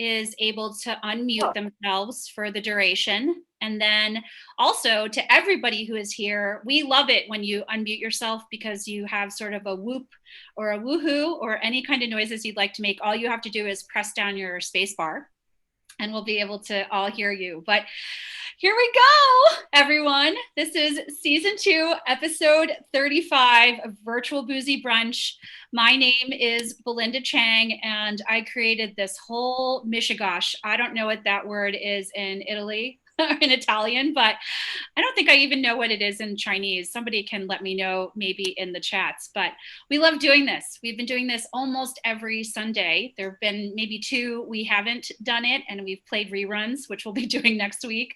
is able to unmute themselves for the duration. And then also to everybody who is here, we love it when you unmute yourself because you have sort of a whoop or a woohoo or any kind of noises you'd like to make. All you have to do is press down your space bar and we'll be able to all hear you. But here we go, everyone. This is season 2, episode 35 of Virtual Boozy Brunch. My name is Belinda Chang, and I created this whole mishigosh. I don't know what that word is in Italy. In Italian, but I don't think I even know what it is in Chinese. Somebody can let me know maybe in the chats, but we love doing this. We've been doing this almost every Sunday. There have been maybe 2 we haven't done it, and we've played reruns, which we'll be doing next week.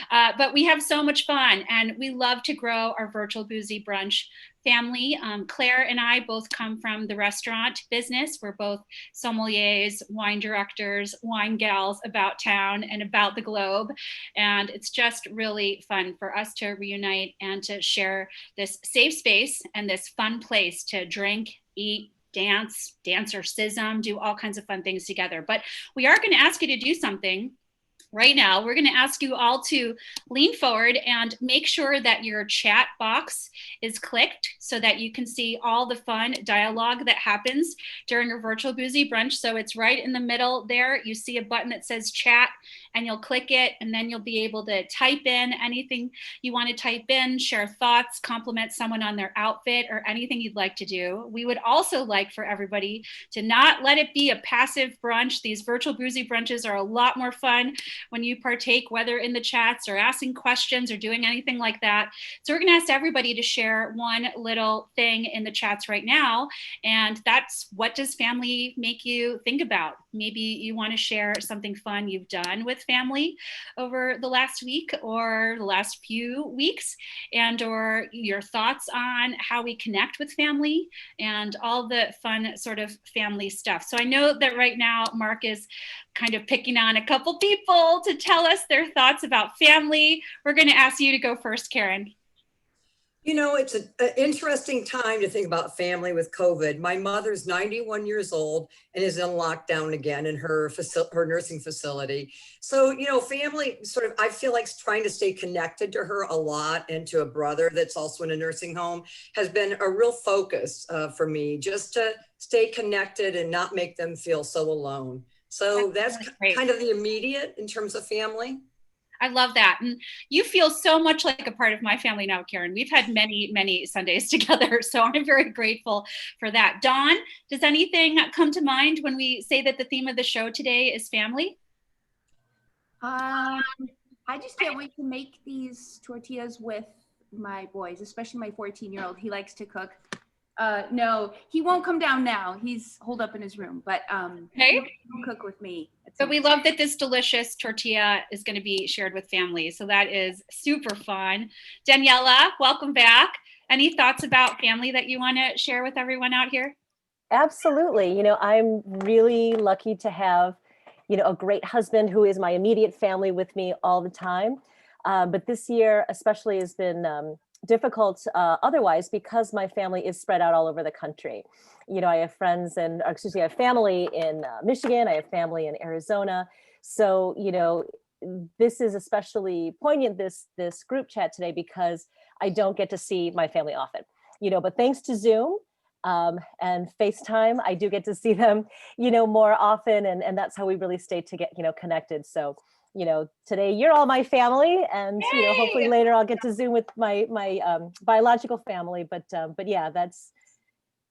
But we have so much fun, and we love to grow our Virtual Boozy Brunch family. Claire and I both come from the restaurant business. We're both sommeliers, wine directors, wine gals about town and about the globe. And it's just really fun for us to reunite and to share this safe space and this fun place to drink, eat, dance, dancersism, do all kinds of fun things together. But we are going to ask you to do something. Right now, we're going to ask you all to lean forward and make sure that your chat box is clicked so that you can see all the fun dialogue that happens during a Virtual Boozy Brunch. So it's right in the middle there. You see a button that says chat, and you'll click it, and then you'll be able to type in anything you want to type in, share thoughts, compliment someone on their outfit, or anything you'd like to do. We would also like for everybody to not let it be a passive brunch. These Virtual Boozy Brunches are a lot more fun when you partake, whether in the chats or asking questions or doing anything like that. So we're going to ask everybody to share one little thing in the chats right now. And that's, what does family make you think about? Maybe you want to share something fun you've done with family over the last week or the last few weeks, and or your thoughts on how we connect with family and all the fun sort of family stuff. So I know that right now Mark is kind of picking on a couple people to tell us their thoughts about family. We're going to ask you to go first, Karen. You know, it's an interesting time to think about family with COVID. My mother's 91 years old and is in lockdown again in her nursing facility. So, you know, family sort of, I feel like trying to stay connected to her a lot, and to a brother that's also in a nursing home, has been a real focus for me, just to stay connected and not make them feel so alone. So that's kind of the immediate in terms of family. I love that. And you feel so much like a part of my family now, Karen. We've had many, many Sundays together. So I'm very grateful for that. Dawn, does anything come to mind when we say that the theme of the show today is family? I just can't wait to make these tortillas with my boys, especially my 14-year-old. He likes to cook. No, he won't come down now. He's holed up in his room, but he'll cook with me. But we love that this delicious tortilla is going to be shared with family. So that is super fun. Daniela, welcome back. Any thoughts about family that you want to share with everyone out here? Absolutely. You know, I'm really lucky to have, you know, a great husband who is my immediate family with me all the time. But this year especially has been difficult otherwise, because my family is spread out all over the country. You know, I have I have family in Michigan, I have family in Arizona. So, you know, this is especially poignant, this group chat today, because I don't get to see my family often, you know, but thanks to Zoom and FaceTime, I do get to see them, you know, more often. And that's how we really stay to get, you know, connected. So, you know, today you're all my family, and you know, hopefully later I'll get to Zoom with my biological family. But yeah, that's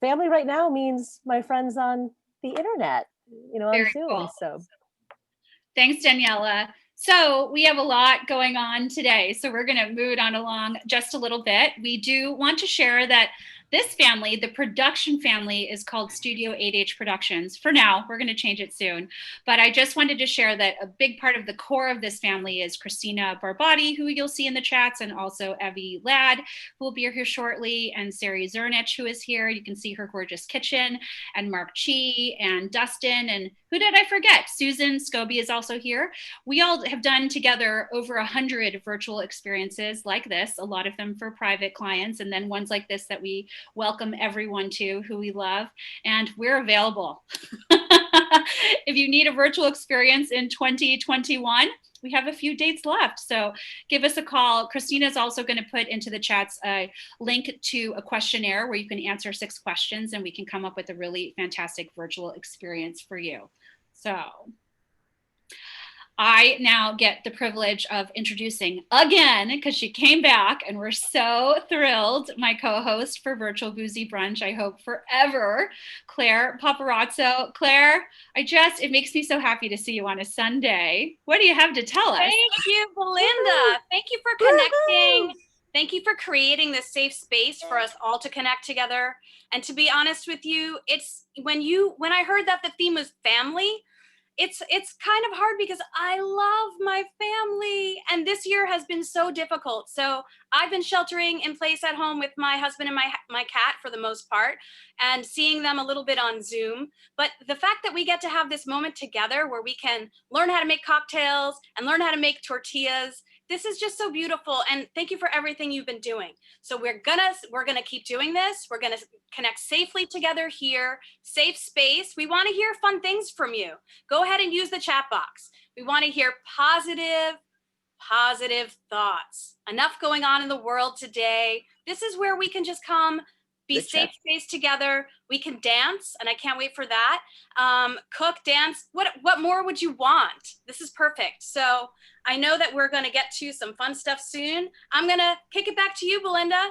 family right now, means my friends on the internet, you know, on Zoom. Cool. So thanks, Daniela. So we have a lot going on today, so we're going to move on along just a little bit. We do want to share that this family, the production family, is called Studio 8H Productions. For now, we're going to change it soon. But I just wanted to share that a big part of the core of this family is Christina Barbati, who you'll see in the chats, and also Evie Ladd, who will be here shortly, and Sari Zernich, who is here. You can see her gorgeous kitchen, and Mark Chi, and Dustin, and who did I forget? Susan Scobie is also here. We all have done together over 100 virtual experiences like this, a lot of them for private clients, and then ones like this that we welcome everyone to, who we love, and we're available. If you need a virtual experience in 2021, we have a few dates left. So give us a call. Christina's also going to put into the chats a link to a questionnaire where you can answer 6 questions and we can come up with a really fantastic virtual experience for you. So I now get the privilege of introducing again, because she came back and we're so thrilled, my co-host for Virtual Boozy Brunch, I hope forever, Claire Paparazzo. Claire, it makes me so happy to see you on a Sunday. What do you have to tell us? Thank you, Belinda. Thank you for connecting. Thank you for creating this safe space for us all to connect together. And to be honest with you, it's when I heard that the theme was family, it's kind of hard because I love my family and this year has been so difficult. So I've been sheltering in place at home with my husband and my cat for the most part and seeing them a little bit on Zoom. But the fact that we get to have this moment together where we can learn how to make cocktails and learn how to make tortillas, this is just so beautiful. And thank you for everything you've been doing. So we're gonna keep doing this. We're gonna connect safely together here, safe space. We want to hear fun things from you. Go ahead and use the chat box. We want to hear positive thoughts. Enough going on in the world today. This is where we can just come, be safe space together. We can dance, and I can't wait for that. Cook, dance. What more would you want? This is perfect. So I know that we're going to get to some fun stuff soon. I'm going to kick it back to you, Belinda.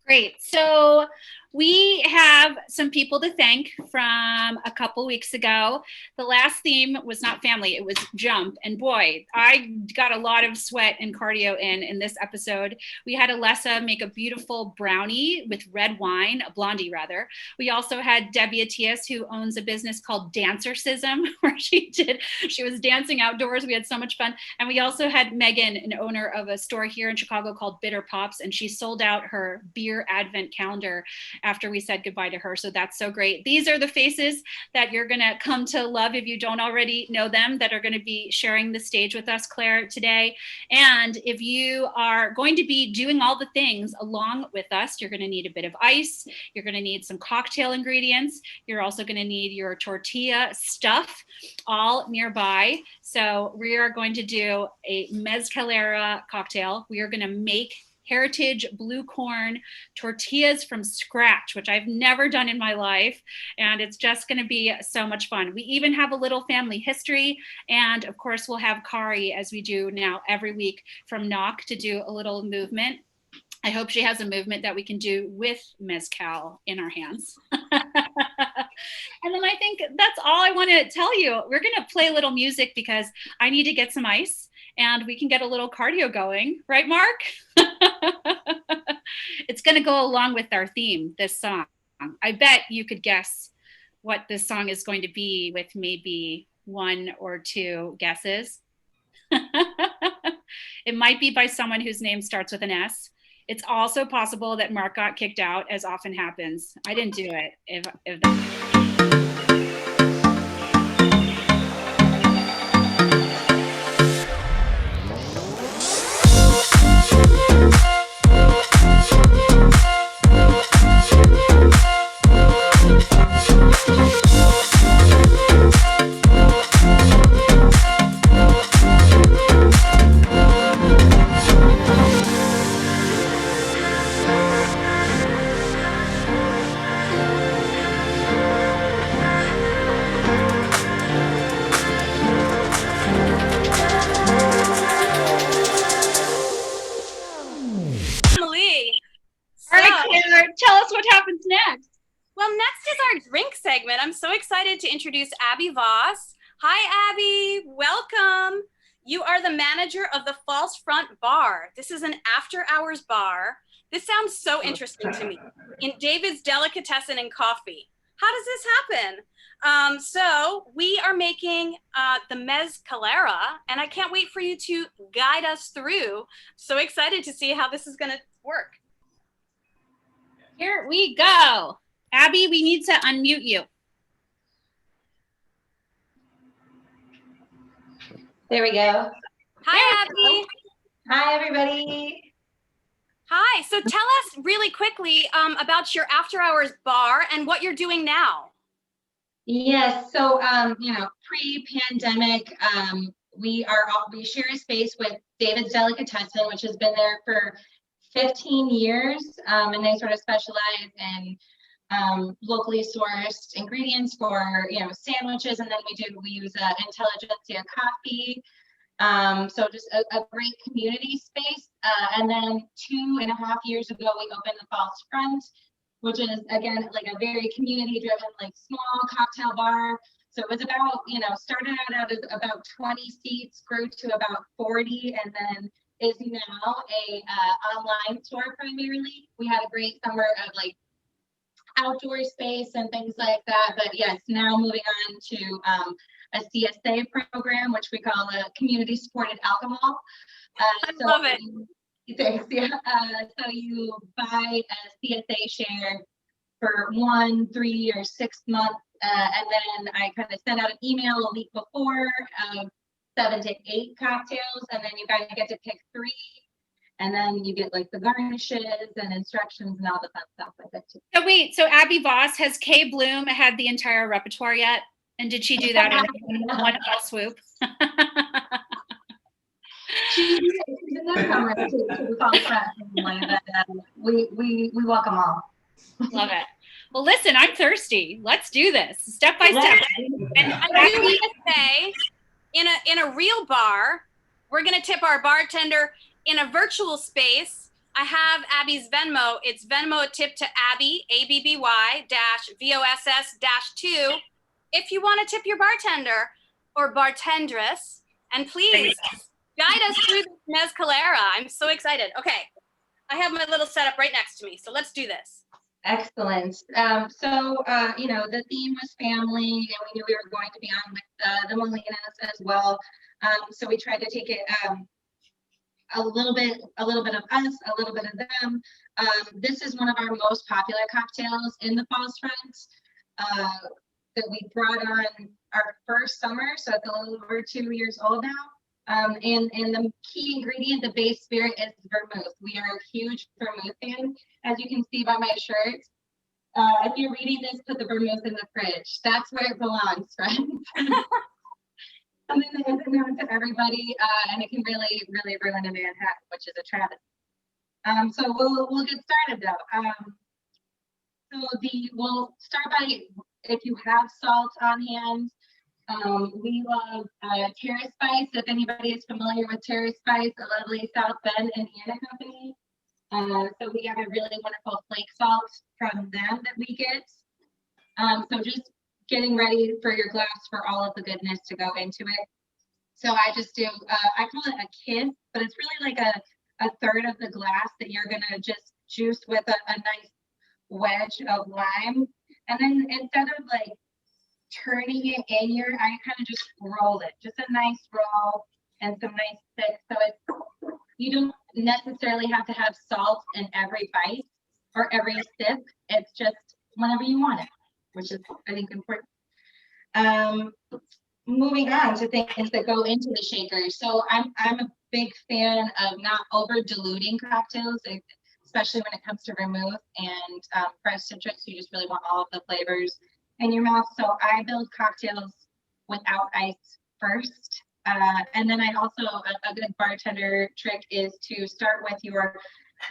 Great. So we have some people to thank from a couple weeks ago. The last theme was not family, it was jump. And boy, I got a lot of sweat and cardio in this episode. We had Alessa make a beautiful brownie with red wine, a blondie rather. We also had Debbie Atias, who owns a business called Dancercism, where she was dancing outdoors. We had so much fun. And we also had Megan, an owner of a store here in Chicago called Bitter Pops, and she sold out her beer advent calendar after we said goodbye to her. So that's so great. These are the faces that you're going to come to love if you don't already know them, that are going to be sharing the stage with us, Claire, today. And if you are going to be doing all the things along with us, you're going to need a bit of ice. You're going to need some cocktail ingredients. You're also going to need your tortilla stuff all nearby. So we are going to do a mezcalera cocktail. We are going to make heritage blue corn tortillas from scratch, which I've never done in my life. And it's just going to be so much fun. We even have a little family history. And of course, we'll have Kari, as we do now every week, from Knock to do a little movement. I hope she has a movement that we can do with mezcal in our hands. And then I think that's all I want to tell you. We're going to play a little music because I need to get some ice and we can get a little cardio going. Right, Mark? It's going to go along with our theme, this song. I bet you could guess what this song is going to be with maybe 1 or 2 guesses. It might be by someone whose name starts with an S. It's also possible that Mark got kicked out, as often happens. I didn't do it. If tell us what happens next. Well, next is our drink segment. I'm so excited to introduce Abby Voss. Hi, Abby. Welcome. You are the manager of the False Front Bar. This is an after-hours bar. This sounds so interesting to me. In David's Delicatessen and Coffee. How does this happen? So we are making the mezcalera, and I can't wait for you to guide us through. So excited to see how this is going to work. Here we go. Abby, we need to unmute you. There we go. Hi, Abby. Hi, everybody. Hi. So tell us really quickly about your after hours bar and what you're doing now. Yes. So, pre-pandemic, we share a space with David's Delicatessen, which has been there for 15 years, and they sort of specialize in locally sourced ingredients for sandwiches, and then we use Intelligentsia coffee. So just a great community space. And then 2.5 years ago, we opened the False Front, which is again like a very community driven, like small cocktail bar. So it was about, started out as about 20 seats, grew to about 40, and then is now a online store primarily. We had a great summer of like outdoor space and things like that. But yes, now moving on to a CSA program, which we call a community supported alcohol. I love it. Thanks. Yeah. So you buy a CSA share for 1, 3, or 6 months, and then I kind of send out an email a week before of 7 to 8 cocktails, and then you guys get to pick 3. And then you get like the garnishes and instructions and all the fun stuff with it too. So wait, so Abby Voss, has Kay Bloom had the entire repertoire yet? And did she do that in one fell swoop? She's a newcomer to the False Front family, but we welcome all. Love it. Well, listen, I'm thirsty. Let's do this step by step. And I do want to say, in a real bar, we're gonna tip our bartender. In a virtual space, I have Abby's Venmo. It's Venmo tip to Abby, ABBY VOSS -2. If you want to tip your bartender or bartendress, and please guide us through this mezcalera. I'm so excited. Okay, I have my little setup right next to me, so let's do this. Excellent. The theme was family, and we knew we were going to be on with the Molinos as well. So we tried to take it a little bit of us, a little bit of them. This is one of our most popular cocktails in the False Front that we brought on our first summer, so it's a little over 2 years old now. And the key ingredient, the base spirit, is vermouth. We are a huge vermouth fan, as you can see by my shirt. If you're reading this, put the vermouth in the fridge. That's where it belongs, friends. Something that isn't known to everybody, and it can really, really ruin a Manhattan, which is a travesty. So we'll get started though. We'll start by, if you have salt on hand. We love Terrace Spice. If anybody is familiar with Terrace Spice, a lovely South Bend, Indiana company. So we have a really wonderful flake salt from them that we get. So just getting ready for your glass for all of the goodness to go into it. So I just do, I call it a kiss, but it's really like a third of the glass that you're gonna just juice with a nice wedge of lime. And then instead of like turning it in your, I kind of just roll it, just a nice roll and some nice thick. So it's, you don't necessarily have to have salt in every bite or every sip. It's just whenever you want it, which is, I think, important. Moving on to things that go into the shaker. So I'm a big fan of not over diluting cocktails, especially when it comes to vermouth and fresh citrus. You just really want all of the flavors in your mouth. So I build cocktails without ice first. And then I also, a good bartender trick is to start with your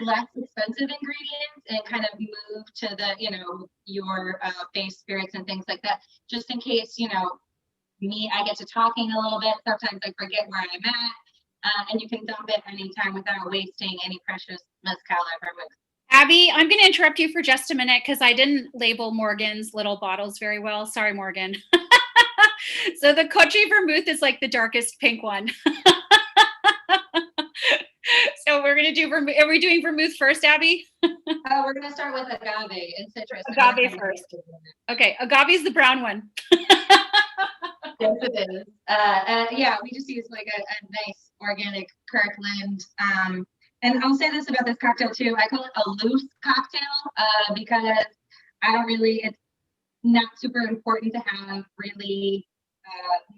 less expensive ingredients and kind of move to the, your base spirits and things like that, just in case, I get to talking a little bit. Sometimes I forget where I'm at, and you can dump it anytime without wasting any precious mezcal or vermouth. Abby, I'm going to interrupt you for just a minute because I didn't label Morgan's little bottles very well. Sorry, Morgan. So the Kochi vermouth is like the darkest pink one. So we're going to do vermouth. Are we doing vermouth first, Abby? We're going to start with agave and citrus. Agave first. Okay, agave is the brown one. Yes, it is. Yeah, we just use like a nice organic Kirkland. And I'll say this about this cocktail too. I call it a loose cocktail because it's not super important to have really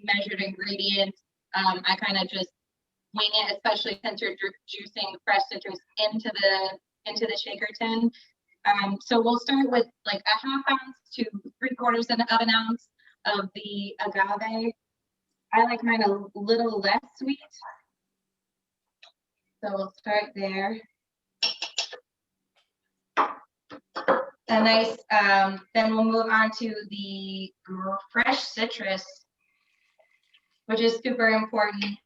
measured ingredients. I kind of just wing it, especially since you're juicing fresh citrus into the shaker tin. So we'll start with like a 1/2 ounce to 3/4 of an ounce of the agave. I like mine a little less sweet. So we'll start there. A nice, then we'll move on to the fresh citrus, which is super important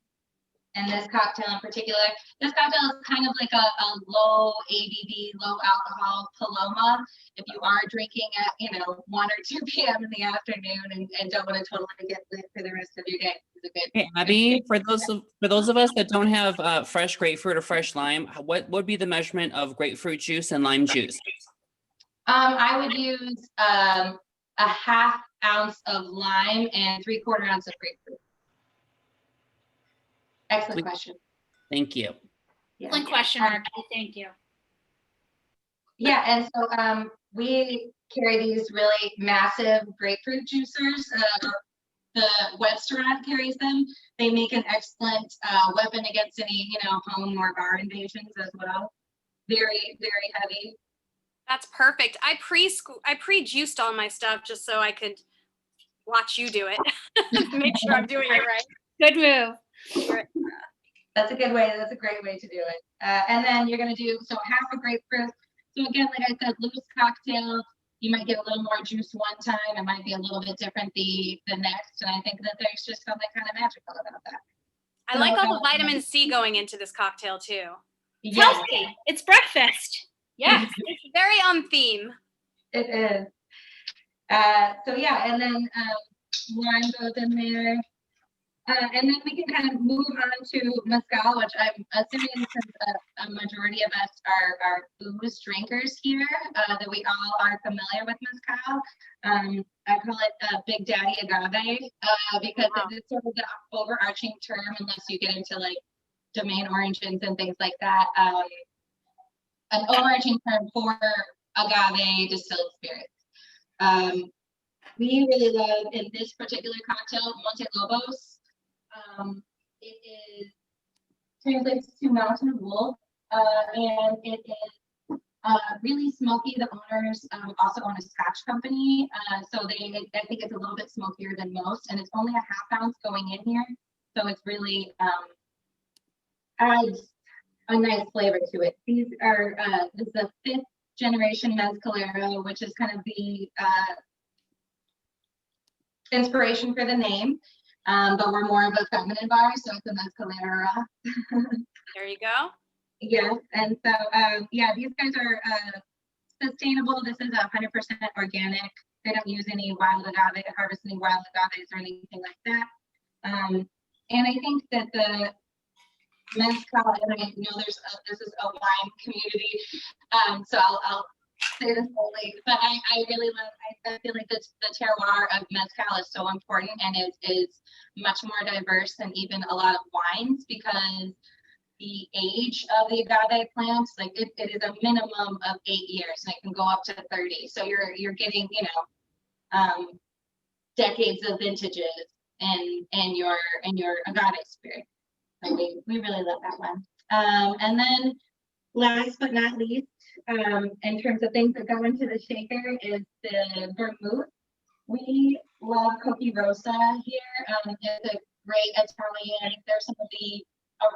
in this cocktail in particular. This cocktail is kind of like a low ABV, low alcohol Paloma. If you are drinking at, 1 or 2 p.m. in the afternoon and don't want to totally get lit for the rest of your day. It's a good. Hey, Abby, for those of us that don't have fresh grapefruit or fresh lime, what would be the measurement of grapefruit juice and lime juice? I would use a ½ ounce of lime and 3/4 ounce of grapefruit. Excellent question. Thank you. Yeah. Excellent question, Mark. Thank you. Yeah, and so we carry these really massive grapefruit juicers. The web restaurant carries them. They make an excellent weapon against any, home or bar invasions as well. Very, very heavy. That's perfect. I pre-juiced all my stuff just so I could watch you do it. Make sure I'm doing it right. Good move. That's a good way. That's a great way to do it. And then you're going to do, so half a grapefruit. So again, like I said, loose cocktail, you might get a little more juice one time. It might be a little bit different the next. And I think that there's just something kind of magical about that. I like all the vitamin C going into this cocktail too. Yes, Healthy. It's breakfast. Yes, it's very on theme. it is. So yeah, and then lime goes in there. And then we can kind of move on to mezcal, which I'm assuming since a majority of us are booze drinkers here, that we all are familiar with mezcal. I call it Big Daddy Agave because it's sort of the overarching term, unless you get into like domain origins and things like that. An overarching term for agave distilled spirits. We really love in this particular cocktail, Monte Lobos. It is translates to mountain wool, and it is really smoky. The owners also own a Scotch company, so I think it's a little bit smokier than most, and it's only a ½ ounce going in here, so it's really adds a nice flavor to it. These are this is the 5th generation mezcalero, which is kind of the inspiration for the name. But we're more of a feminine bar, so it's a mezcalera. There you go. Yes, and so yeah, these guys are sustainable. This is 100% organic. They don't use any wild agave, harvest any wild agaves or anything like that. And I think that the mezcal, and I know this is a wine community, so I'll say this only, but I really love, I feel like the terroir of mezcal is so important and is much more diverse than even a lot of wines, because the age of the agave plants, like it is a minimum of 8 years, and it can go up to 30. So you're getting, decades of vintages and your agave spirit. So we really love that one. And then last but not least, in terms of things that go into the shaker, is the vermouth. We love Cookie Rosa here. It's a great Italian. They're some of the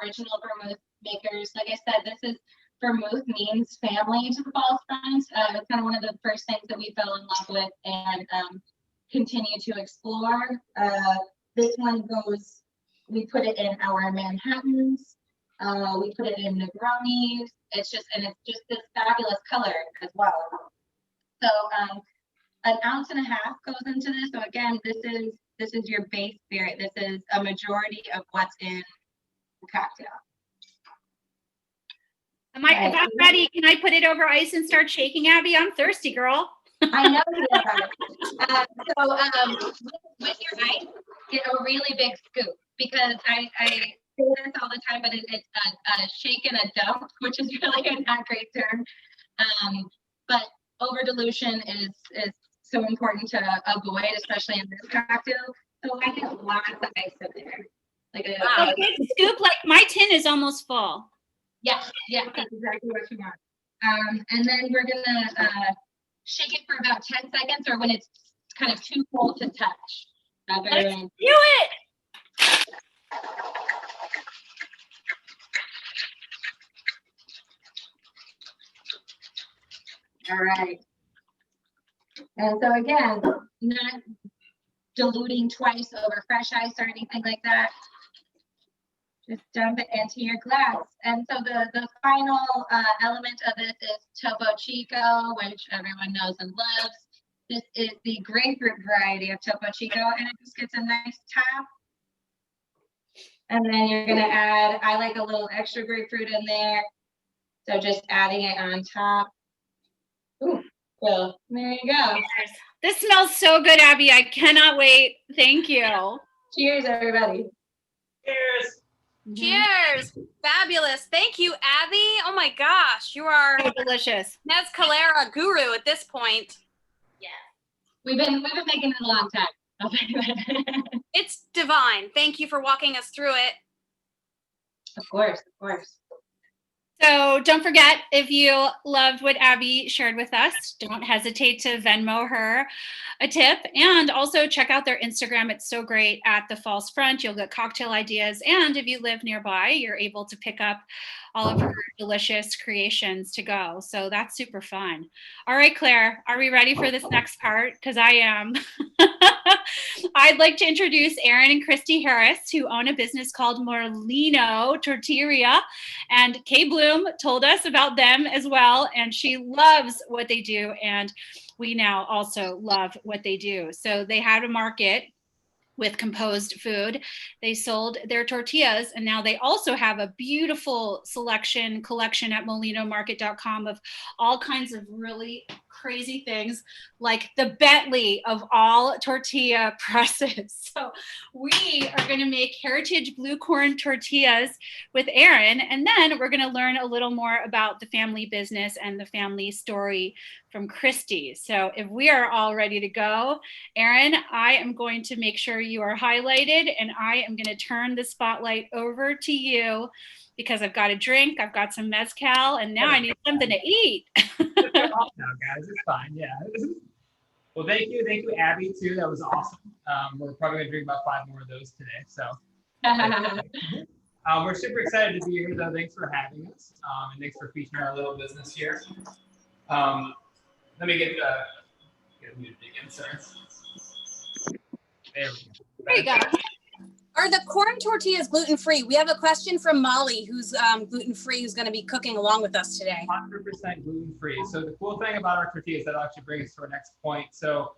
original vermouth makers. Like I said, this is vermouth means family to the false front. It's kind of one of the first things that we fell in love with and continue to explore. This one goes, we put it in our Manhattans. We put it in Negronis. It's just this fabulous color as well. So 1.5 ounces goes into this. So again, this is your base spirit. This is a majority of what's in the cocktail. If I'm ready, can I put it over ice and start shaking, Abby? I'm thirsty, girl. I know you are. So with your ice, get a really big scoop, because I say this all the time, but it's a shake and a dump, which is really not a great term. But over dilution is so important to avoid, especially in this cocktail. So I get lots of ice in there. Like A big scoop, like my tin is almost full. yes, that's exactly what you want. And then we're gonna shake it for about 10 seconds, or when it's kind of too cold to touch. Job, Let's everyone. do it. All right. And so again, not diluting twice over fresh ice or anything like that. Just dump it into your glass. And so the final element of this is Topo Chico, which everyone knows and loves. This is the grapefruit variety of Topo Chico, and it just gets a nice top. And then you're gonna add, I like a little extra grapefruit in there. So just adding it on top. Ooh, well, there you go. This smells so good, Abby. I cannot wait. Thank you. Cheers, everybody. Cheers. Cheers. Fabulous. Thank you, Abby. Oh my gosh, you are So delicious. mezcalera guru at this point. We've been making it a long time. I'll tell you that. It's divine. Thank you for walking us through it. Of course, of course. So don't forget, if you loved what Abby shared with us, don't hesitate to Venmo her a tip, and also check out their Instagram. It's so great at the False Front. You'll get cocktail ideas, and if you live nearby, you're able to pick up all of her delicious creations to go. So that's super fun. All right, Claire, are we ready for this next part? Because I am. I'd like to introduce Aaron and Christy Harris, who own a business called Molino Tortilla, and Kay Bloom told us about them as well, and she loves what they do, and we now also love what they do. So they had a market with composed food. They sold their tortillas, and now they also have a beautiful collection at molinomarket.com of all kinds of really crazy things, like the Bentley of all tortilla presses. So we are going to make heritage blue corn tortillas with Aaron, and then we're going to learn a little more about the family business and the family story from Christy. So if we are all ready to go, Aaron, I am going to make sure you are highlighted, and I am going to turn the spotlight over to you because I've got a drink, I've got some mezcal, and now I need something to eat. No, guys, it's fine. Yeah. Well, thank you, Abby, too. That was awesome. We're probably gonna drink about 5 more of those today. So we're super excited to be here, though. Thanks for having us, and thanks for featuring our little business here. Let me get muted again, sorry. There we go. There you go. Are the corn tortillas gluten-free? We have a question from Molly, who's gluten-free, who's going to be cooking along with us today. 100% gluten-free. So the cool thing about our tortillas, that actually brings us to our next point. So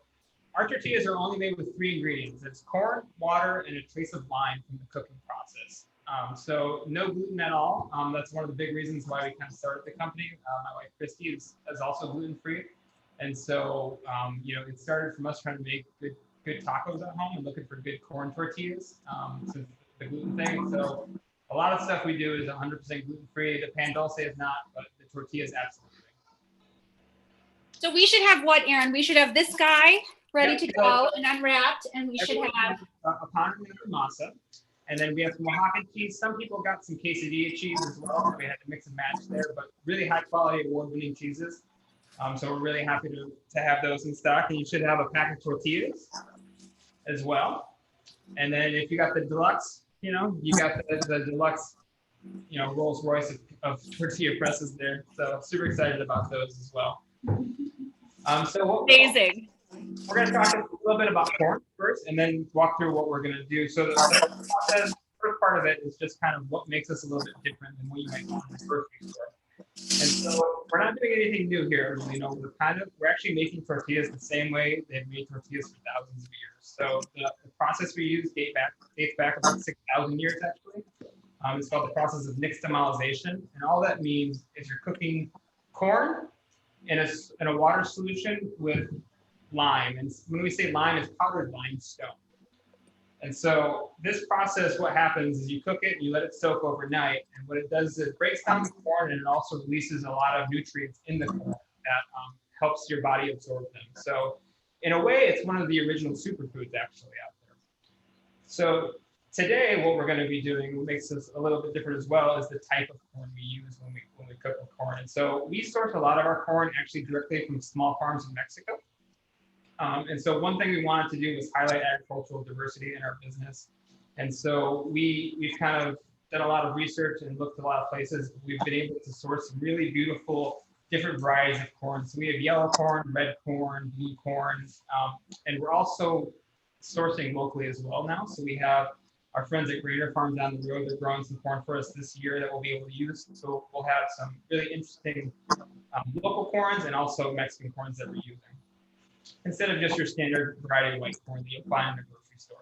our tortillas are only made with 3 ingredients. It's corn, water, and a trace of lime from the cooking process. So no gluten at all. That's one of the big reasons why we kind of started the company. My wife, Christy, is also gluten-free. And so, it started from us trying to make good tacos at home and looking for good corn tortillas, since the gluten thing. So a lot of stuff we do is 100% gluten-free. The pan dulce is not, but the tortilla is absolutely. So we should have what, Aaron? We should have this guy ready to go and unwrapped, and we should have a pan de masa, and then we have some Oaxacan cheese. Some people got some quesadilla cheese as well. We had to mix and match there, but really high quality award-winning cheeses. So we're really happy to have those in stock, and you should have a pack of tortillas as well. And then if you got the deluxe, you got the deluxe, Rolls Royce of tortilla presses there. So super excited about those as well. amazing. We're going to talk a little bit about corn first, and then walk through what we're going to do. So the first part of it is just kind of what makes us a little bit different than what you might want in the grocery store. And so we're not doing anything new here. We're actually making tortillas the same way they've made tortillas for thousands of years. So the process we use dates back about 6,000 years actually. It's called the process of nixtamalization, and all that means is you're cooking corn in a water solution with lime. And when we say lime, it's powdered limestone. And so this process, what happens is you cook it and you let it soak overnight. And what it does is it breaks down the corn, and it also releases a lot of nutrients in the corn that helps your body absorb them. So in a way, it's one of the original superfoods actually out there. So today, what we're going to be doing, what makes us a little bit different as well, is the type of corn we use when we cook with corn. And so we source a lot of our corn actually directly from small farms in Mexico. And so one thing we wanted to do was highlight agricultural diversity in our business. And so we've kind of done a lot of research and looked at a lot of places. We've been able to source some really beautiful different varieties of corn. So we have yellow corn, red corn, blue corn, and we're also sourcing locally as well now. So we have our friends at Grainer Farm down the road. They're growing some corn for us this year that we'll be able to use. So we'll have some really interesting local corns and also Mexican corns that we're using, instead of just your standard variety of white corn that you'll find in a grocery store.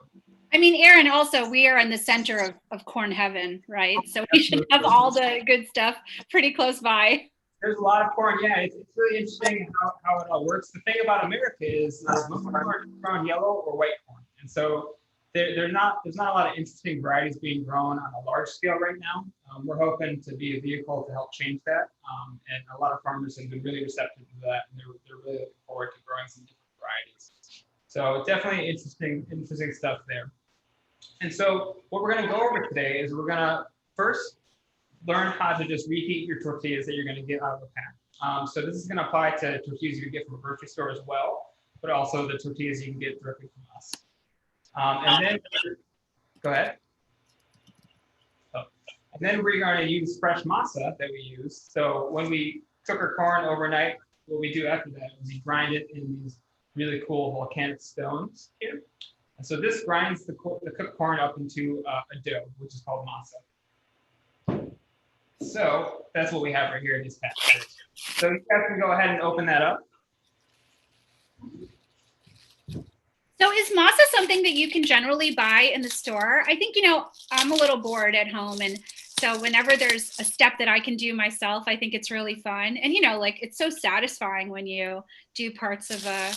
I mean, Aaron, also, we are in the center of corn heaven, right? So we should have all the good stuff pretty close by. There's a lot of corn. Yeah, it's really interesting how it all works. The thing about America is most people are growing yellow or white corn. And so there's not a lot of interesting varieties being grown on a large scale right now. We're hoping to be a vehicle to help change that. And a lot of farmers have been really receptive to that. And they're really looking forward to growing some different varieties. So definitely interesting stuff there. And so what we're going to go over today is we're going to first learn how to just reheat your tortillas that you're going to get out of the pan. So this is going to apply to tortillas you can get from a grocery store as well, but also the tortillas you can get directly from us. And then, go ahead. Oh. And then we're going to use fresh masa that we use. So when we cook our corn overnight, what we do after that is we grind it in these really cool volcanic stones here. And so this grinds the cooked corn up into a dough, which is called masa. So that's what we have right here in this package. So you guys can go ahead and open that up. So is masa something that you can generally buy in the store? I think, I'm a little bored at home. And so whenever there's a step that I can do myself, I think it's really fun. And, it's so satisfying when you do parts of a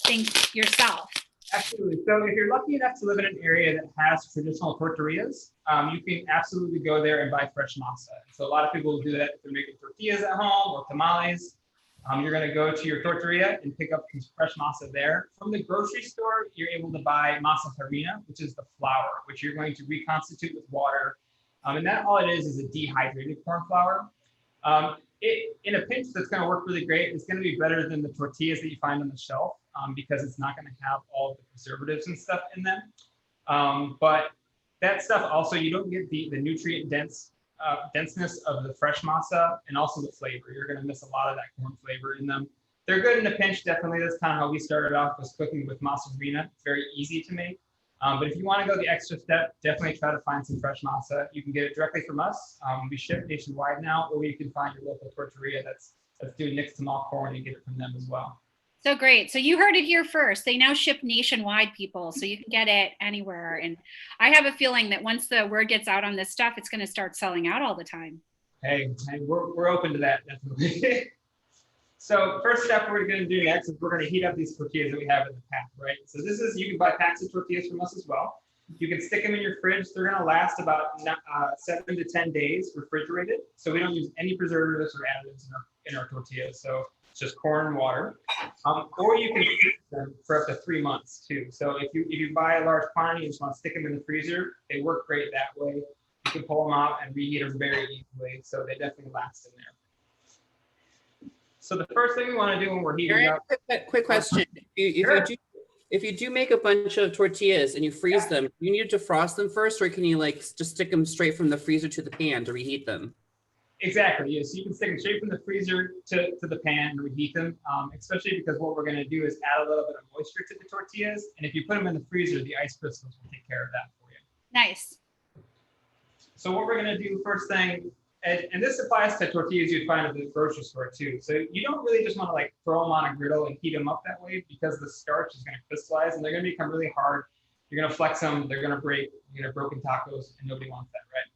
thing yourself. Absolutely. So if you're lucky enough to live in an area that has traditional tortillas, you can absolutely go there and buy fresh masa. So a lot of people will do that if they're making tortillas at home or tamales. You're going to go to your tortilla and pick up some fresh masa there. From the grocery store, you're able to buy masa harina, which is the flour, which you're going to reconstitute with water. And that all it is a dehydrated corn flour. In a pinch, that's going to work really great. It's going to be better than the tortillas that you find on the shelf because it's not going to have all of the preservatives and stuff in them. But that stuff also, you don't get the nutrient denseness of the fresh masa and also the flavor. You're going to miss a lot of that corn flavor in them. They're good in a pinch, definitely. That's kind of how we started off, was cooking with masa harina. It's very easy to make. But if you want to go the extra step, definitely try to find some fresh masa. You can get it directly from us. We ship nationwide now, or you can find your local tortilla that's doing nixtamal corn and get it from them as well. So great. So you heard it here first. They now ship nationwide, people, so you can get it anywhere. And I have a feeling that once the word gets out on this stuff, it's going to start selling out all the time. Hey, we're open to that, definitely. So first step we're going to do next is we're going to heat up these tortillas that we have in the pack, right? So you can buy packs of tortillas from us as well. You can stick them in your fridge. They're going to last about 7 to 10 days refrigerated. So we don't use any preservatives or additives in our tortillas. So it's just corn and water. Or you can freeze them for up to 3 months too. So if you buy a large quantity and just want to stick them in the freezer, they work great that way. You can pull them out and reheat them very easily. So they definitely last in there. So the first thing we want to do when we're heating up. Quick question. If you do make a bunch of tortillas and you freeze them, you need to defrost them first, or can you just stick them straight from the freezer to the pan to reheat them? Exactly. Yes, you can stick them straight from the freezer to the pan and reheat them. Especially because what we're going to do is add a little bit of moisture to the tortillas, and if you put them in the freezer, the ice crystals will take care of that for you. Nice. So what we're going to do first thing. And this applies to tortillas you'd find at the grocery store too. So you don't really just want to throw them on a griddle and heat them up that way, because the starch is going to crystallize and they're going to become really hard. You're going to flex them, they're going to break, you're going to have broken tacos, and nobody wants that, right?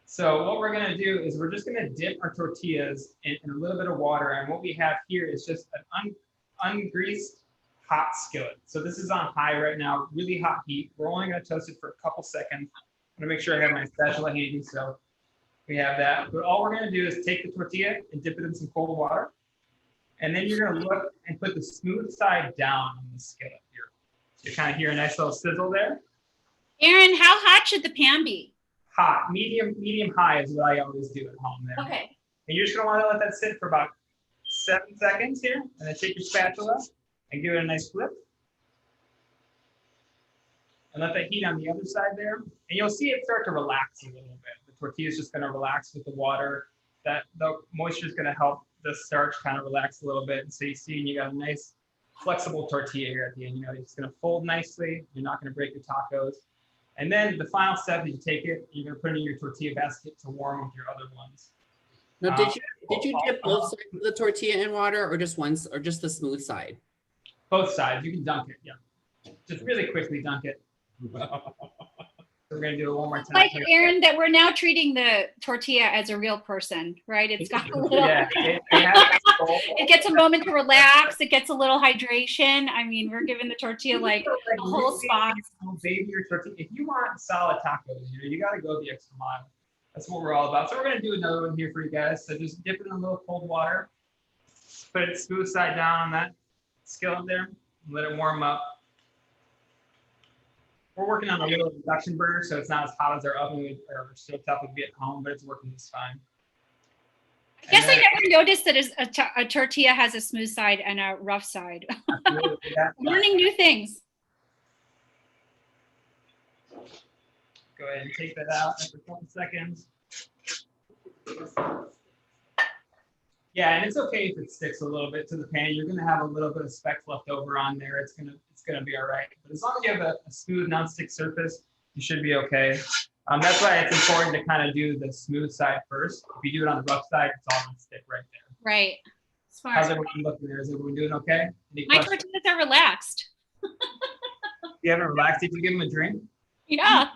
So what we're going to do is we're just going to dip our tortillas in a little bit of water. And what we have here is just an ungreased hot skillet. So this is on high right now, really hot heat. We're only going to toast it for a couple seconds. I'm going to make sure I have my spatula handy. So we have that, but all we're going to do is take the tortilla and dip it in some cold water. And then you're going to look and put the smooth side down on the skillet here. So you kind of hear a nice little sizzle there. Aaron, how hot should the pan be? Hot, medium high is what I always do at home there. Okay. And you're just going to want to let that sit for about 7 seconds here, and then take your spatula and give it a nice flip. And let that heat on the other side there. And you'll see it start to relax a little bit. The tortilla is just going to relax with the water. That the moisture is going to help the starch kind of relax a little bit. And so you see, you got a nice flexible tortilla here at the end. You know, it's going to fold nicely. You're not going to break your tacos. And then the final step is you take it, you're going to put it in your tortilla basket to warm with your other ones. Now, did you dip both sides of the tortilla in water, or just one, or just the smooth side? Both sides. You can dunk it. Yeah, just really quickly dunk it. We're going to do it one more time. Like, Aaron, that we're now treating the tortilla as a real person, right? It's got a little, yeah, it gets a moment to relax. It gets a little hydration. I mean, we're giving the tortilla like a whole spot. Baby your tortilla. If you want solid tacos, you got to go the extra mile. That's what we're all about. So we're going to do another one here for you guys. So just dip it in a little cold water. Put it smooth side down on that skillet there. Let it warm up. We're working on a little induction burner, so it's not as hot as our oven or stovetop would be at home, but it's working just fine. I guess I never noticed that a tortilla has a smooth side and a rough side. Learning new things. Go ahead and take that out after a couple seconds. Yeah, and it's okay if it sticks a little bit to the pan. You're gonna have a little bit of specks left over on there. It's gonna be all right. But as long as you have a smooth non-stick surface, you should be okay. That's why it's important to kind of do the smooth side first. If you do it on the rough side, it's all gonna stick right there. Right. Smart. How's everyone looking there? Is everyone doing okay? My tortillas are relaxed. You haven't relaxed? Did you give them a drink? Yeah.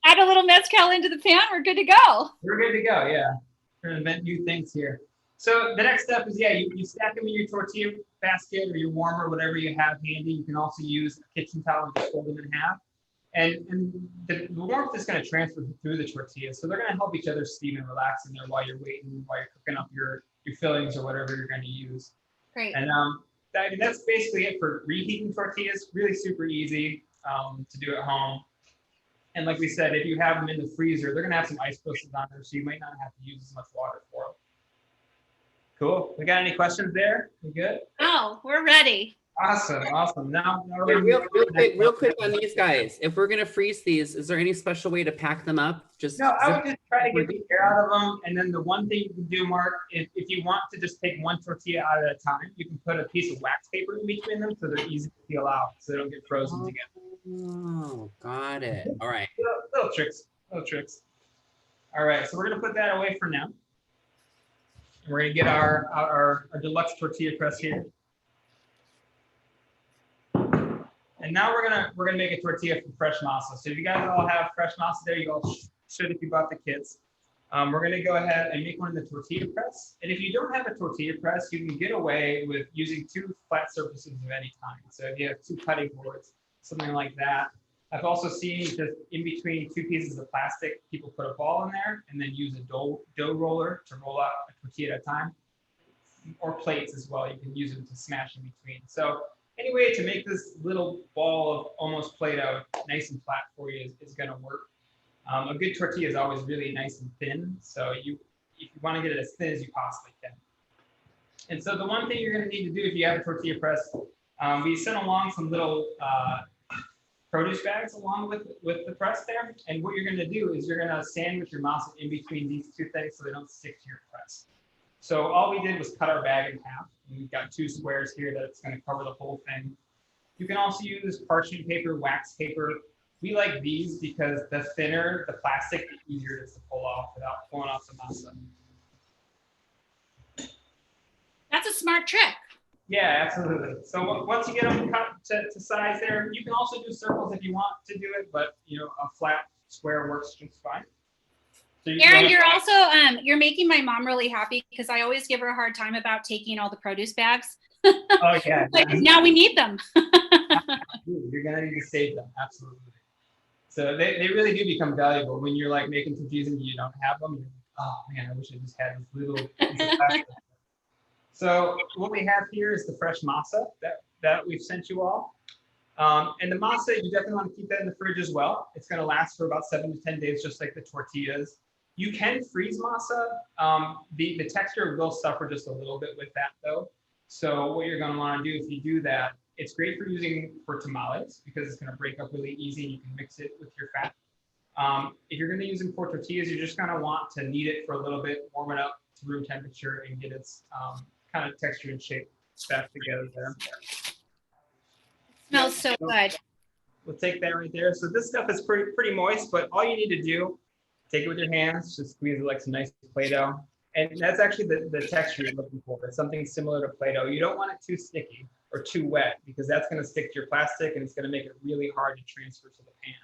Add a little mezcal into the pan. We're good to go. We're good to go. Yeah. We're gonna invent new things here. So the next step is, yeah, you stack them in your tortilla basket or your warmer, whatever you have handy. You can also use a kitchen towel and just fold them in half. And the warmth is going to transfer through the tortilla. So they're going to help each other steam and relax in there while you're waiting, while you're cooking up your fillings or whatever you're going to use. Great. And that's basically it for reheating tortillas. Really super easy to do at home. And like we said, if you have them in the freezer, they're going to have some ice crystals on there, so you might not have to use as much water for them. Cool. We got any questions there? We good? Oh, we're ready. Awesome. Now real quick on these guys. If we're gonna freeze these, is there any special way to pack them up? No, I would just try to get the air out of them. And then the one thing you can do, Mark, if you want to just take one tortilla out at a time, you can put a piece of wax paper in between them so they're easy to peel out, so they don't get frozen together. Oh, got it. All right. Little tricks. All right, so we're gonna put that away for now. And we're gonna get our deluxe tortilla press here. And now we're gonna make a tortilla from fresh masa. So if you guys all have fresh masa there, you all should if you bought the kits. We're gonna go ahead and make one in the tortilla press. And if you don't have a tortilla press, you can get away with using 2 flat surfaces of any kind. So if you have 2 cutting boards, something like that. I've also seen just in between 2 pieces of plastic, people put a ball in there and then use a dough roller to roll out a tortilla at a time, or plates as well. You can use them to smash in between. So anyway, to make this little ball of almost Play-Doh nice and flat for you is going to work. A good tortilla is always really nice and thin. So if you want to get it as thin as you possibly can. And so the one thing you're going to need to do if you have a tortilla press, we sent along some little produce bags along with the press there. And what you're going to do is you're going to sandwich your masa in between these 2 things so they don't stick to your press. So all we did was cut our bag in half. And we've got 2 squares here that it's going to cover the whole thing. You can also use parchment paper, wax paper. We like these because the thinner the plastic, the easier it is to pull off without pulling off the masa. That's a smart trick. Yeah, absolutely. So once you get them cut to size there, you can also do circles if you want to do it, but a flat square works just fine. So Aaron, you're also you're making my mom really happy because I always give her a hard time about taking all the produce bags. Oh yeah. Now we need them. You're gonna need to save them, absolutely. So they really do become valuable when you're like making tortillas and you don't have them. You're like, oh man, I wish I just had this little piece of plastic. So what we have here is the fresh masa that we've sent you all. And the masa, you definitely want to keep that in the fridge as well. It's going to last for about 7 to 10 days, just like the tortillas. You can freeze masa. The texture will suffer just a little bit with that though. So what you're gonna wanna do if you do that, it's great for using for tamales because it's gonna break up really easy and you can mix it with your fat. If you're gonna use them for tortillas, you're just gonna want to knead it for a little bit, warm it up to room temperature and get its kind of texture and shape back together there. Smells so good. We'll take that right there. So this stuff is pretty moist, but all you need to do, take it with your hands, just squeeze it like some nice Play-Doh. And that's actually the texture you're looking for. It's something similar to Play-Doh. You don't want it too sticky or too wet because that's gonna stick to your plastic and it's gonna make it really hard to transfer to the pan.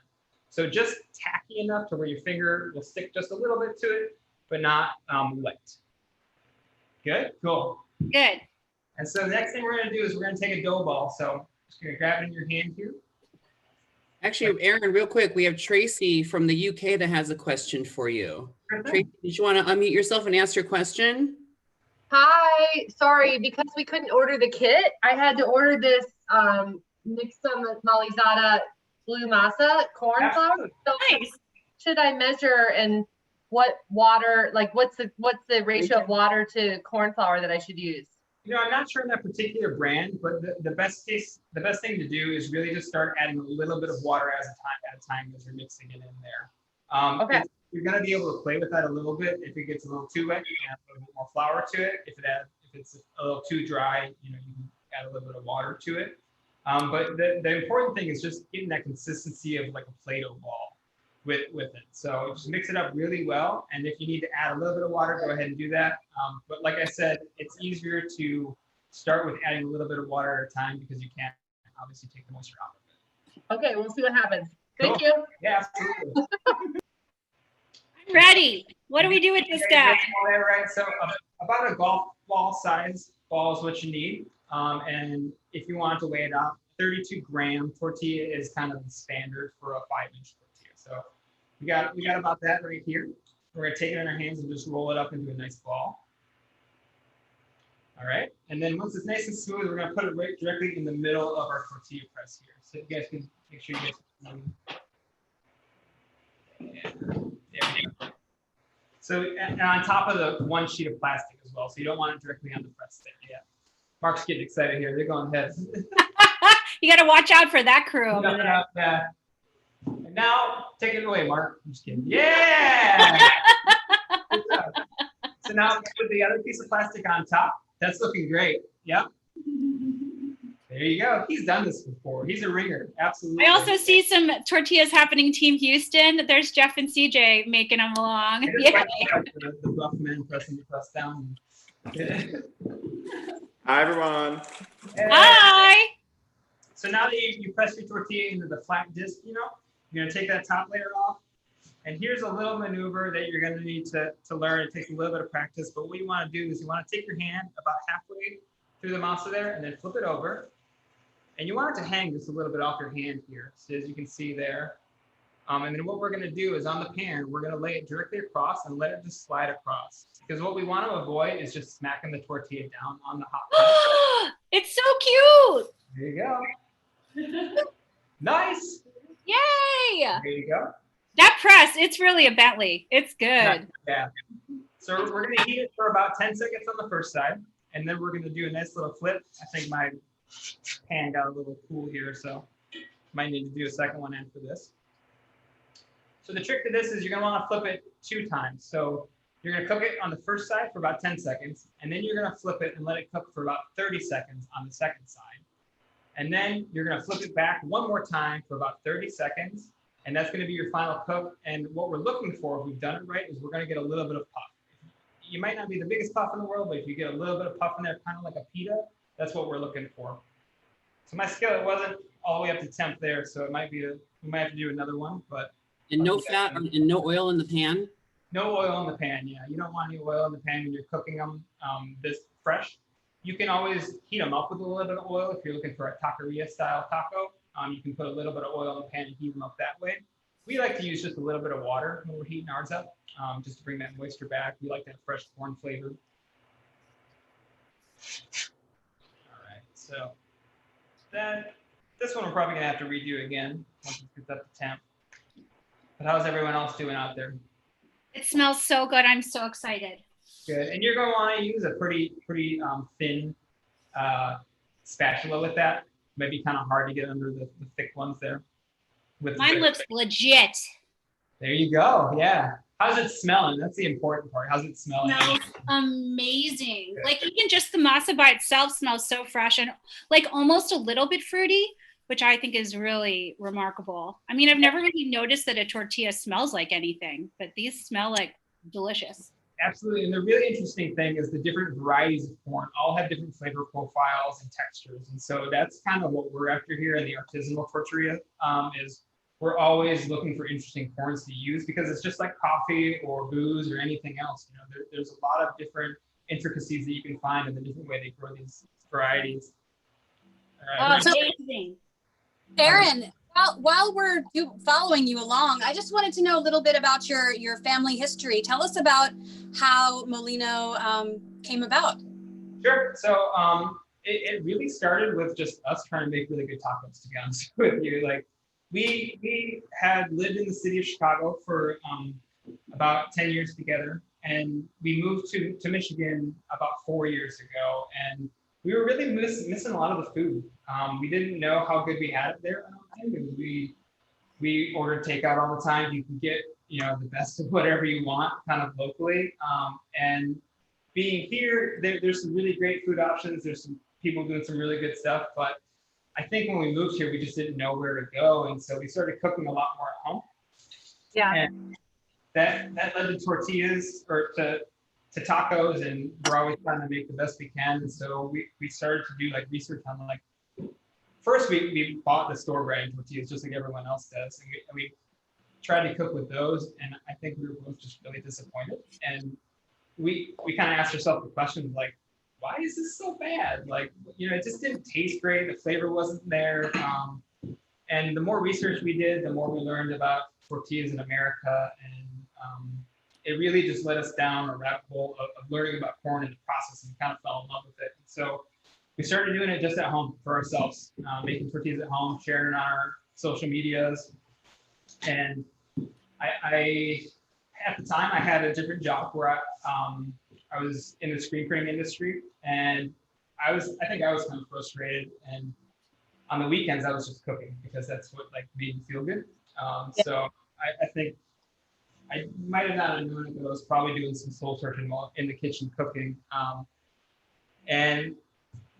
So just tacky enough to where your finger will stick just a little bit to it, but not wet. Good, cool. Good. And so the next thing we're gonna do is we're gonna take a dough ball. So just gonna grab it in your hand here. Actually, Aaron, real quick, we have Tracy from the UK that has a question for you. Tracy, did you want to unmute yourself and ask your question? Hi, sorry, because we couldn't order the kit, I had to order this mixed blue masa corn flour. So Nice. should I measure and what water, like what's the ratio of water to corn flour that I should use? You know, I'm not sure in that particular brand, but the best thing to do is really just start adding a little bit of water at a time as you're mixing it in there. Okay. You're gonna be able to play with that a little bit. If it gets a little too wet, you can add a little bit more flour to it. If it's a little too dry, you know, you can add a little bit of water to it. But the important thing is just getting that consistency of like a Play-Doh ball with it. So just mix it up really well. And if you need to add a little bit of water, go ahead and do that. But like I said, it's easier to start with adding a little bit of water at a time because you can't obviously take the moisture out of it. Okay, we'll see what happens. Thank Cool. you. Yeah, absolutely. I'm ready. What do we do with this guy? All right, so about a golf ball size ball is what you need. And if you want to weigh it out, 32-gram tortilla is kind of the standard for a 5-inch tortilla. So we got about that right here. We're gonna take it in our hands and just roll it up into a nice ball. All right, and then once it's nice and smooth, we're gonna put it right directly in the middle of our tortilla press here. So you guys can make sure you guys can. There we go. So and on top of the one sheet of plastic as well. So you don't want it directly on the press there. Yeah. Mark's getting excited here. They're going heads. You got to watch out for that crew over there. Yeah. And now take it away, Mark. I'm just kidding. Yeah. Good job. So now put the other piece of plastic on top. That's looking great. Yep. There you go. He's done this before. He's a ringer. Absolutely. I also see some tortillas happening, Team Houston. There's Jeff and CJ making them along. Yeah. The rough men pressing the press down. Hi, everyone. Hi. So now that you press your tortilla into the flat disc, you know, you're gonna take that top layer off. And here's a little maneuver that you're gonna need to learn. It takes a little bit of practice, but what you wanna do is you wanna take your hand about halfway through the masa there and then flip it over. And you want it to hang just a little bit off your hand here. So as you can see there. And then what we're gonna do is on the pan, we're gonna lay it directly across and let it just slide across. Because what we want to avoid is just smacking the tortilla down on the hot pan. It's so cute. There you go. Nice. Yay. There you go. That press, it's really a Bentley. It's good. Yeah. So we're going to heat it for about 10 seconds on the first side. And then we're going to do a nice little flip. I think my pan got a little cool here, so might need to do a second one after this. So the trick to this is you're going to want to flip it 2 times. So you're going to cook it on the first side for about 10 seconds, and then you're going to flip it and let it cook for about 30 seconds on the second side. And then you're going to flip it back one more time for about 30 seconds, and that's going to be your final cook. And what we're looking for, if we've done it right, is we're going to get a little bit of puff. You might not be the biggest puff in the world, but if you get a little bit of puff in there, kind of like a pita, that's what we're looking for. So my skillet wasn't all the way up to temp there, so it might be we might have to do another one, but. And no fat and no oil in the pan? No oil in the pan, yeah. You don't want any oil in the pan when you're cooking them this fresh. You can always heat them up with a little bit of oil if you're looking for a taqueria style taco. You can put a little bit of oil in the pan and heat them up that way. We like to use just a little bit of water when we're heating ours up, just to bring that moisture back. We like that fresh corn flavor. All right, so this one we're probably gonna have to redo again once it gets up to temp. But how's everyone else doing out there? It smells so good. I'm so excited. Good, and you're going to want to use a pretty thin spatula with that. It might be kind of hard to get under the thick ones there. Mine looks legit. There you go. Yeah. How's it smelling? That's the important part. How's it smelling? Smells amazing. Like even just the masa by itself smells so fresh and like almost a little bit fruity, which I think is really remarkable. I mean, I've never really noticed that a tortilla smells like anything, but these smell like delicious. Absolutely. And the really interesting thing is the different varieties of corn all have different flavor profiles and textures. And so that's kind of what we're after here in the artisanal tortilla is we're always looking for interesting corns to use because it's just like coffee or booze or anything else. You know, there's a lot of different intricacies that you can find in the different way they grow these varieties. Amazing. Aaron, while we're following you along, I just wanted to know a little bit about your family history. Tell us about how Molino came about. Sure. So it really started with just us trying to make really good tacos, to be honest with you. Like we had lived in the city of Chicago for about 10 years together, and we moved to Michigan about 4 years ago, and we were really missing a lot of the food. We didn't know how good we had it there. We ordered takeout all the time. You can get, the best of whatever you want kind of locally. And being here, there's some really great food options. There's some people doing some really good stuff. But I think when we moved here, we just didn't know where to go. And so we started cooking a lot more at home. Yeah. And that led to tortillas or to tacos, and we're always trying to make the best we can. And so we started to do like research on first we bought the store brand tortillas just like everyone else does. And we tried to cook with those, and I think we were both just really disappointed. And we kind of asked ourselves the question like, why is this so bad? Like, it just didn't taste great. The flavor wasn't there. And the more research we did, the more we learned about tortillas in America. And it really just led us down a rabbit hole of learning about corn and the process, and kind of fell in love with it. And so we started doing it just at home for ourselves, making tortillas at home, sharing it on our social medias. And I at the time, I had a different job where I was in the screen printing industry, and I think I was kind of frustrated. And on the weekends, I was just cooking because that's what made me feel good. So I think I might have not known it, but I was probably doing some soul searching while in the kitchen cooking. And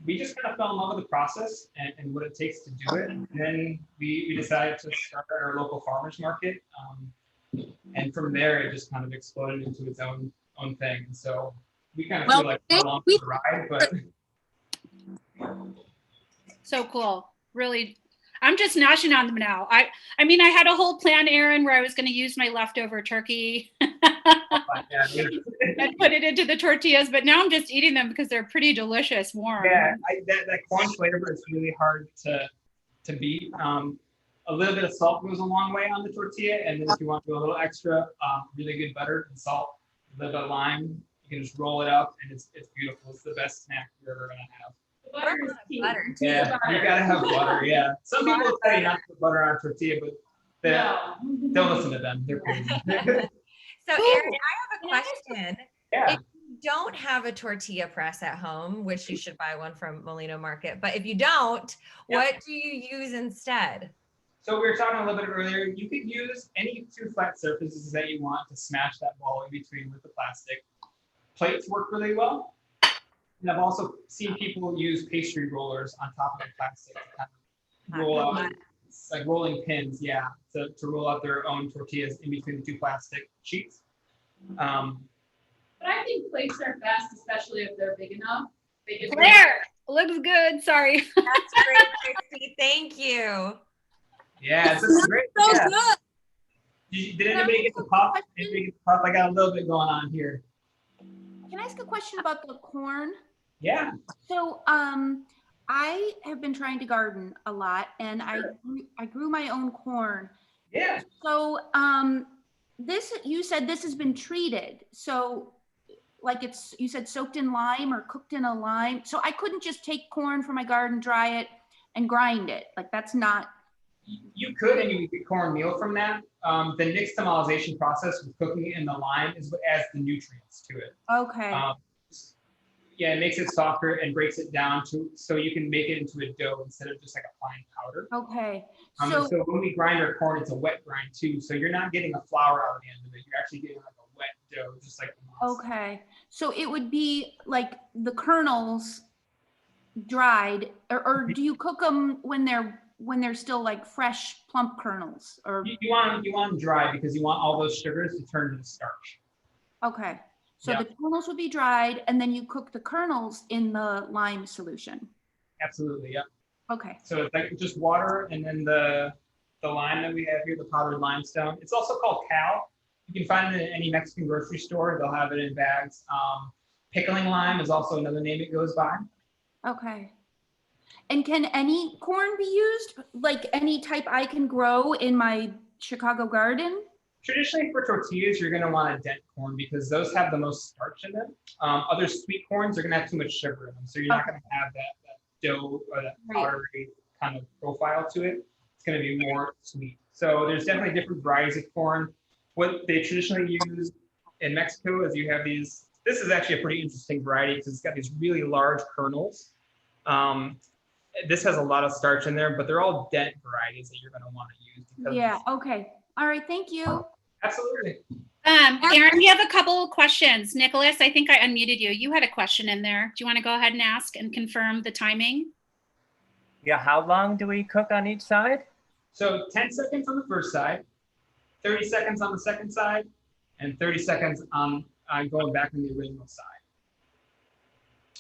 we just kind of fell in love with the process and what it takes to do it. And then we decided to start our local farmers market. And from there, it just kind of exploded into its own thing. And so we kind of feel like we're along for the ride, but. So cool. Really. I'm just gnashing on them now. I mean, I had a whole plan, Aaron, where I was going to use my leftover turkey and put it into the tortillas, but now I'm just eating them because they're pretty delicious, warm. Yeah, that corn flavor is really hard to beat. A little bit of salt goes a long way on the tortilla, and then if you want to do a little extra, really good butter and salt, a little bit of lime, you can just roll it up, and it's beautiful. It's the best snack you're ever going to have. Butter is key. Yeah, you gotta have butter. Yeah, some people will tell you not to put butter on a tortilla, but don't listen to them. They're crazy. So, Aaron, I have a question. Yeah. If you don't have a tortilla press at home, which you should buy one from Molino Market, but if you don't, what do you use instead? So we were talking a little bit earlier. You could use any two flat surfaces that you want to smash that ball in between with the plastic. Plates work really well. And I've also seen people use pastry rollers on top of the plastic to kind of roll out, like rolling pins, to roll out their own tortillas in between the two plastic sheets. But I think plates are best, especially if they're big enough. There, looks good. Sorry. That's great, Christy. Thank you. Yeah, it's great. So Yeah. good. Did anybody get the puff? Anybody get the puff? I got a little bit going on here. Can I ask a question about the corn? Yeah. So, I have been trying to garden a lot, and I grew my own corn. Yeah. So, you said this has been treated. So, you said soaked in lime or cooked in a lime. So I couldn't just take corn from my garden, dry it, and grind it. That's not. You could, and you could get cornmeal from that. The nixtamalization process with cooking it in the lime is what adds the nutrients to it. Okay. Yeah, it makes it softer and breaks it down so you can make it into a dough instead of just like a fine powder. Okay. And so when we grind our corn, it's a wet grind too. So you're not getting a flour out of the end of it. You're actually getting like a wet dough, just like the masa. Okay. So it would be like the kernels dried, or do you cook them when they're still like fresh plump kernels? Or You want them dry because you want all those sugars to turn into starch. okay. So Yeah. the kernels would be dried, and then you cook the kernels in the lime solution. Absolutely, yeah. Okay. So it's like just water and then the lime that we have here, the powdered limestone. It's also called cal. You can find it in any Mexican grocery store. They'll have it in bags. Pickling lime is also another name it goes by. Okay. And can any corn be used? Like any type I can grow in my Chicago garden? Traditionally for tortillas, you're going to want a dent corn because those have the most starch in them. Other sweet corns are going to have too much sugar in them. So you're not going to have that dough or that powdery kind of profile to it. It's going to be more sweet. So there's definitely different varieties of corn. What they traditionally use in Mexico is you have these, this is actually a pretty interesting variety because it's got these really large kernels. This has a lot of starch in there, but they're all dent varieties that you're going to want to use. Yeah, okay. All right, thank you. Absolutely. Aaron, we have a couple of questions. Nicholas, I think I unmuted you. You had a question in there. Do you want to go ahead and ask and confirm the timing? Yeah, how long do we cook on each side? So 10 seconds on the first side, 30 seconds on the second side, and 30 seconds on going back on the original side.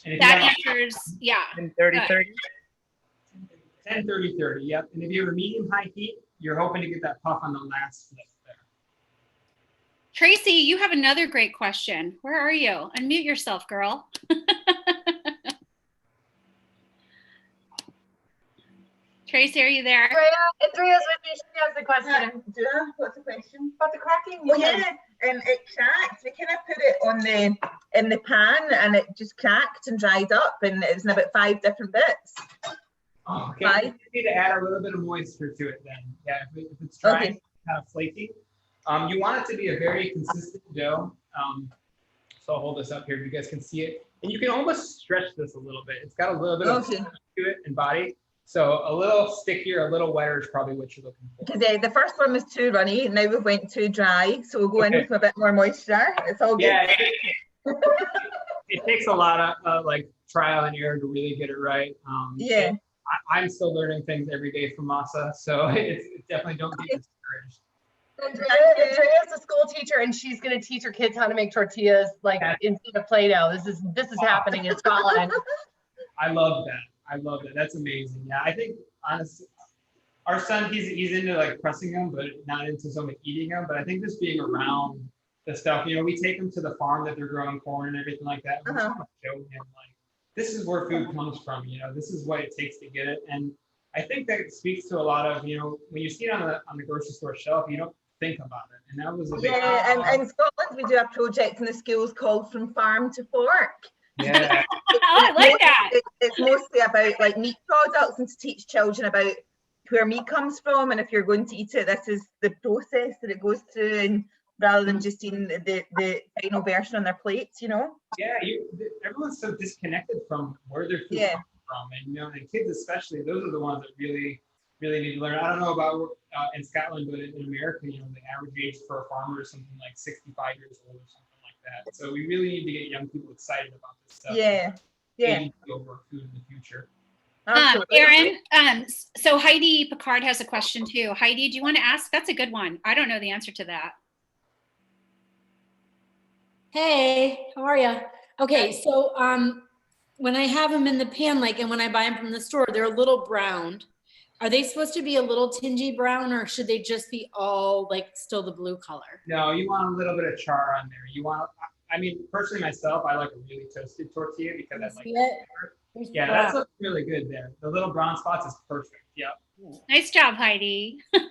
And if that answers, yeah. 30, 30? 10, 30, 30, yep. And if you have a medium-high heat, you're hoping to get that puff on the last flip there. Tracy, you have another great question. Where are you? Unmute yourself, girl. Tracy, are you there? Andrea's with me. She has the question. What's the question? About the cracking? Well, yeah, it cracked. We kind of put it on in the pan, and it just cracked and dried up, and it was in about 5 different bits. Oh, okay. You need to add a little bit of moisture to it then. Yeah, if it's dry, and kind of flaky. You want it to be a very consistent dough. So I'll hold this up here if you guys can see it. And you can almost stretch this a little bit. It's got a little bit of to it and body. So a little stickier, a little wetter is probably what you're looking for. Because the first one was too runny, now we went too dry. So we'll go in with a bit more moisture. It's all good. Yeah, it takes a lot of like trial and error to really get it right. Yeah. I'm still learning things every day from masa, so it's definitely don't get discouraged. Andrea's a school teacher, and she's going to teach her kids how to make tortillas like instead of Play-Doh. This is happening in Scotland. I love that. I love that. That's amazing. Yeah, I think honestly, our son he's into like pressing them, but not into so much eating them. But I think just being around the stuff, we take them to the farm that they're growing corn and everything like that. We just want to show him like this is where food comes from. This is what it takes to get it. And I think that it speaks to a lot of when you see it on the grocery store shelf, you don't think about it. And that was a big and in Scotland we do a project in the schools called From Farm to Fork. Yeah. I like that. It's mostly about like meat products and to teach children about where meat comes from, and if you're going to eat it, this is the process that it goes through, and rather than just eating the final version on their plates, Yeah, everyone's so disconnected from where their food comes from, and the kids especially, those are the ones that really need to learn. I don't know about in Scotland, but in America, the average age for a farmer is something like 65 years old or something like that. So we really need to get young people excited about this stuff. Yeah. Over food in the future. Aaron, so Heidi Picard has a question too. Heidi, do you want to ask? That's a good one. I don't know the answer to that. Hey, how are you? Okay, so when I have them in the pan, and when I buy them from the store, they're a little browned. Are they supposed to be a little tingy brown, or should they just be all still the blue color? No, you want a little bit of char on there. Personally myself, I like a really toasted tortilla because I like it. Yeah, that looks really good there. The little brown spots is perfect. Yep. Nice job, Heidi. If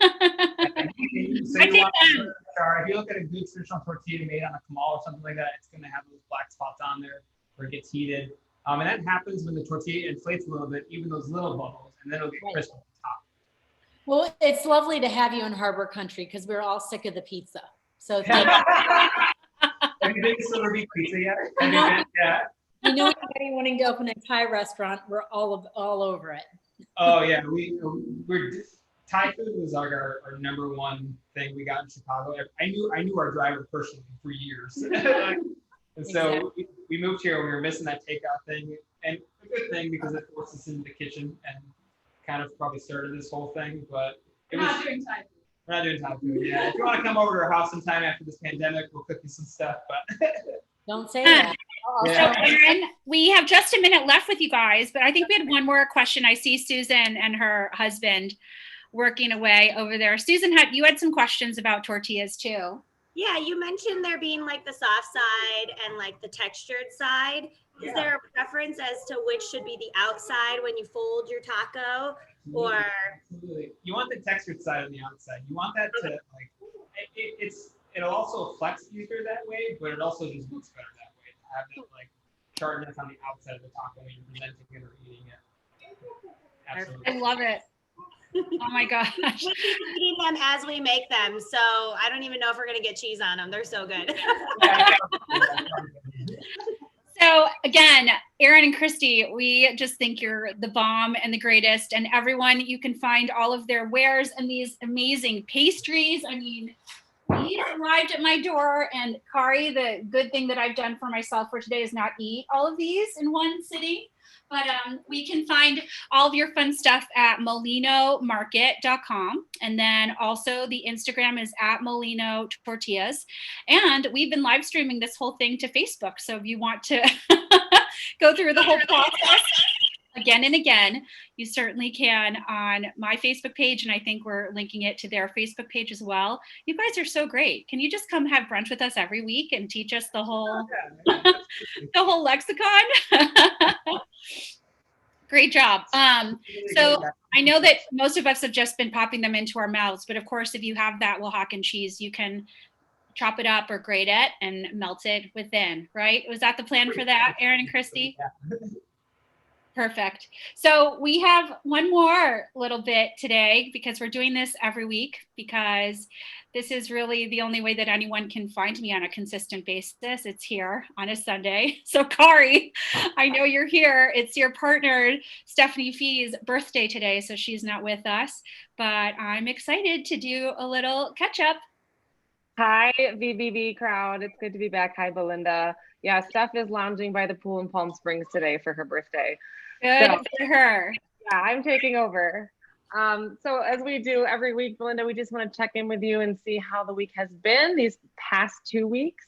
you look at a good traditional tortilla made on a comal or something like that, it's going to have those black spots on there where it gets heated. And that happens when the tortilla inflates a little bit, even those little bubbles, and then it'll get crisp at the top. Well, it's lovely to have you in Harbor Country because we're all sick of the pizza. So Have you been to Silver Beach Pizza yet? Yeah. You know, anybody wanting to open a Thai restaurant, we're all over it. Oh yeah, we're Thai food was like our number one thing we got in Chicago. I knew our driver personally for years, and so we moved here. We were missing that takeout thing, and a good thing because it forced us into the kitchen and kind of probably started this whole thing. But We're not doing Thai food. we're not doing Thai food. Yeah, if you want to come over to our house sometime after this pandemic, we'll cook you some stuff. But Don't say that. Yeah. So Erin, we have just a minute left with you guys, but I think we had one more question. I see Susan and her husband working away over there. Susan, you had some questions about tortillas too. Yeah, you mentioned there being like the soft side and like the textured side. Is there a preference as to which should be the outside when you fold your taco, or? Absolutely. You want the textured side on the outside. You want that to like, it'll also flex easier that way, but it also just looks better that way to have that like sharpness on the outside of the taco when you're presenting it or eating it. Absolutely. I love it. Oh my gosh. We'll keep eating them as we make them, so I don't even know if we're gonna get cheese on them. They're so good. So again, Erin and Christy, we just think you're the bomb and the greatest. And everyone, you can find all of their wares and these amazing pastries. I mean, these arrived at my door, and Kari, the good thing that I've done for myself for today is not eat all of these in one sitting. But we can find all of your fun stuff at molinomarket.com. And then also the Instagram is at Molino Tortillas. And we've been live streaming this whole thing to Facebook. So if you want to go through the whole process again and again, you certainly can on my Facebook page. And I think we're linking it to their Facebook page as well. You guys are so great. Can you just come have brunch with us every week and teach us the whole, the whole lexicon? Great job. So I know that most of us have just been popping them into our mouths, but of course, if you have that Oaxacan cheese, you can chop it up or grate it and melt it within, right? Was that the plan for that, Erin and Christy? Perfect. So we have one more little bit today because we're doing this every week because this is really the only way that anyone can find me on a consistent basis. It's here on a Sunday. So Kari, I know you're here. It's your partner, Stephanie Fee's birthday today, so she's not with us, but I'm excited to do a little catch up. Hi, VBB crowd. It's good to be back. Hi, Belinda. Yeah, Steph is lounging by the pool in Palm Springs today for her birthday. Good for her. Yeah, I'm taking over. So as we do every week, Belinda, we just want to check in with you and see how the week has been these past 2 weeks.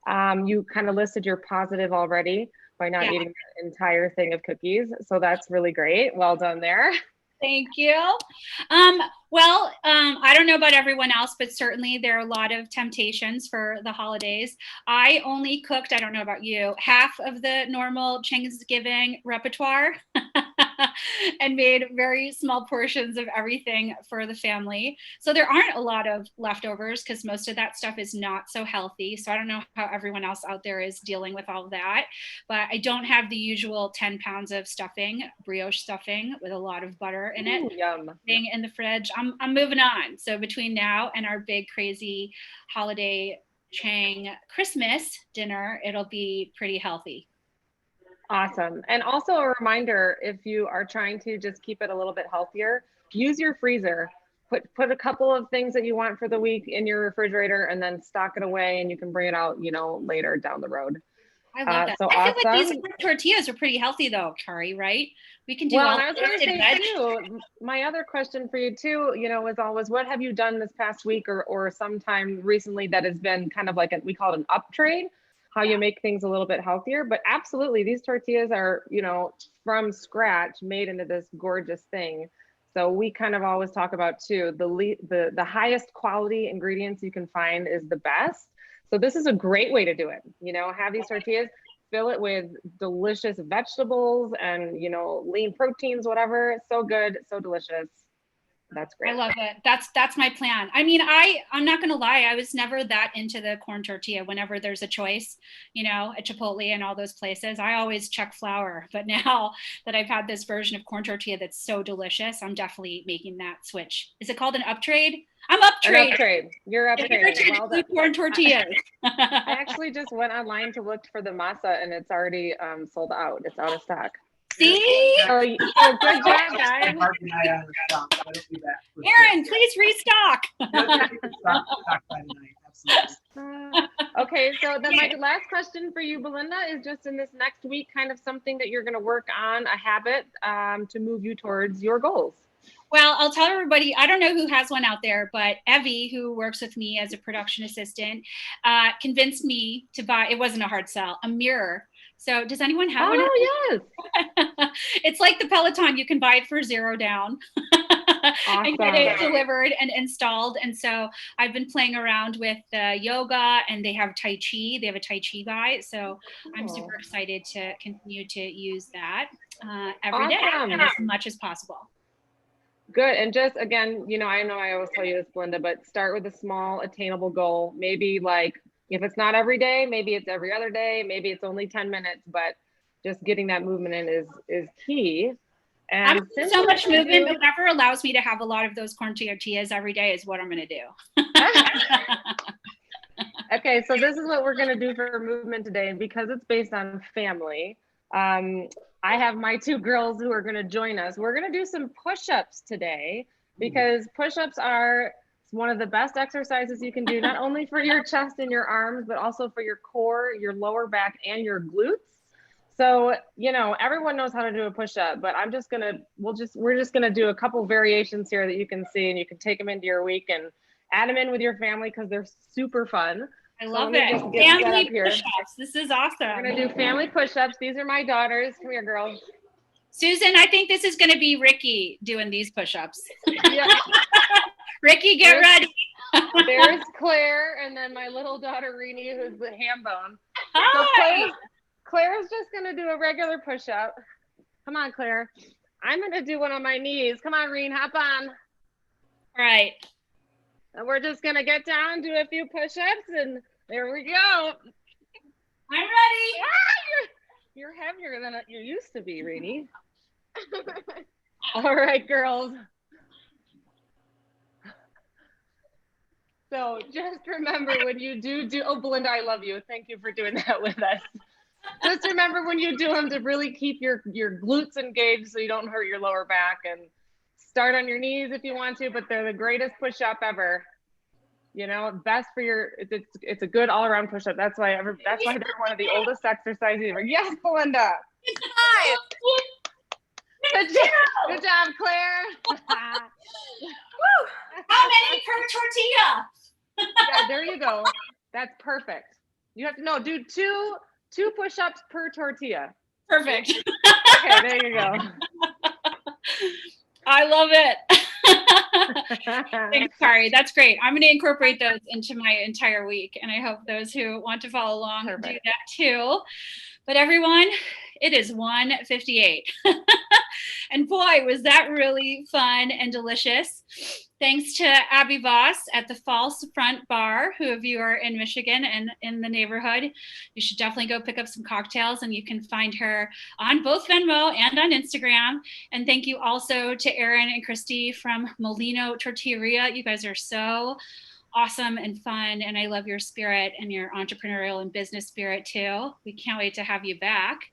You kind of listed your positive already by not eating the entire thing of cookies. So that's really great. Well done there. Thank you. I don't know about everyone else, but certainly there are a lot of temptations for the holidays. I only cooked, I don't know about you, half of the normal Thanksgiving repertoire and made very small portions of everything for the family. So there aren't a lot of leftovers because most of that stuff is not so healthy. So I don't know how everyone else out there is dealing with all of that, but I don't have the usual 10 pounds of stuffing, brioche stuffing with a lot of butter in it. Ooh, yum. In the fridge. I'm moving on. So between now and our big crazy holiday Chang Christmas dinner, it'll be pretty healthy. Awesome. And also a reminder, if you are trying to just keep it a little bit healthier, use your freezer. Put a couple of things that you want for the week in your refrigerator and then stock it away, and you can bring it out, later down the road. I love that. So I feel like awesome. these tortillas are pretty healthy though, Kari, right? We can do well, all I was going to roasted say veg. too, my other question for you too, is always, what have you done this past week or sometime recently that has been kind of like we call it an uptrade, how you make things a little bit healthier? But absolutely, these tortillas are, from scratch made into this gorgeous thing. So we kind of always talk about too, the highest quality ingredients you can find is the best. So this is a great way to do it. Have these tortillas, fill it with delicious vegetables and, lean proteins, whatever. So good, so delicious. That's great. I love it. That's my plan. I mean, I'm not gonna lie, I was never that into the corn tortilla. Whenever there's a choice, at Chipotle and all those places, I always check flour. But now that I've had this version of corn tortilla that's so delicious, I'm definitely making that switch. Is it called an uptrade? I'm uptrade. An uptrade. You're uptrade. Well done. Corn tortillas. I actually just went online to look for the masa, and it's already sold out. It's out of stock. See? So good job, guys. Aaron, please restock. Okay, so then my last question for you, Belinda, is just in this next week, kind of something that you're going to work on, a habit to move you towards your goals. Well, I'll tell everybody, I don't know who has one out there, but Evie, who works with me as a production assistant, convinced me to buy, it wasn't a hard sell, a mirror. So does anyone have one? Oh, yes. It's like the Peloton. You can buy it for $0 down and get it delivered and installed. And so I've been playing around with yoga, and they have Tai Chi. They have a Tai Chi guy. So I'm super excited to continue to use that every day and as much as possible. Good. And just again, I know I always tell you this, Belinda, but start with a small attainable goal. Maybe like, if it's not every day, maybe it's every other day, maybe it's only 10 minutes, but just getting that movement in is key. And I'm doing so much movement, whatever allows me to have a lot of those corn tortillas every day is what I'm going to do. Okay, so this is what we're going to do for movement today. And because it's based on family, I have my 2 girls who are going to join us. We're going to do some push-ups today, because push-ups are one of the best exercises you can do, not only for your chest and your arms, but also for your core, your lower back, and your glutes. So, everyone knows how to do a push-up, but we're just gonna do a couple variations here that you can see, and you can take them into your week and add them in with your family because they're super fun. I love it. Family push-ups. This is awesome. We're gonna do family push-ups. These are my daughters. Come here, girls. Susan, I think this is gonna be Ricky doing these push-ups. Yeah. Ricky, get ready. There's Claire, and then my little daughter, Rini, who's the ham bone. Hi. So Claire's just going to do a regular push-up. Come on, Claire. I'm going to do one on my knees. Come on, Reen, hop on. All right. And we're just going to get down, do a few push-ups, and there we go. I'm ready. Ah, you're heavier than you used to be, Rini. All right, girls. So just remember when you do, oh, Belinda, I love you. Thank you for doing that with us. Just remember when you do them to really keep your glutes engaged so you don't hurt your lower back, and start on your knees if you want to, but they're the greatest push-up ever. Best for it's a good all-around push-up. That's why they're one of the oldest exercises ever. Yes, Belinda. Good job, Claire. Woo! How many per tortilla? Yeah, there you go. That's perfect. You have to do two push-ups per tortilla. Perfect. Okay, there you go. I love it. Thanks, Kari. That's great. I'm going to incorporate those into my entire week, and I hope those who want to follow along do that too. But everyone, it is 1:58. And boy, was that really fun and delicious. Thanks to Abby Voss at the False Front Bar, who of you are in Michigan and in the neighborhood, you should definitely go pick up some cocktails, and you can find her on both Venmo and on Instagram. And thank you also to Aaron and Christy from Molino Tortilleria. You guys are so awesome and fun, and I love your spirit and your entrepreneurial and business spirit too. We can't wait to have you back.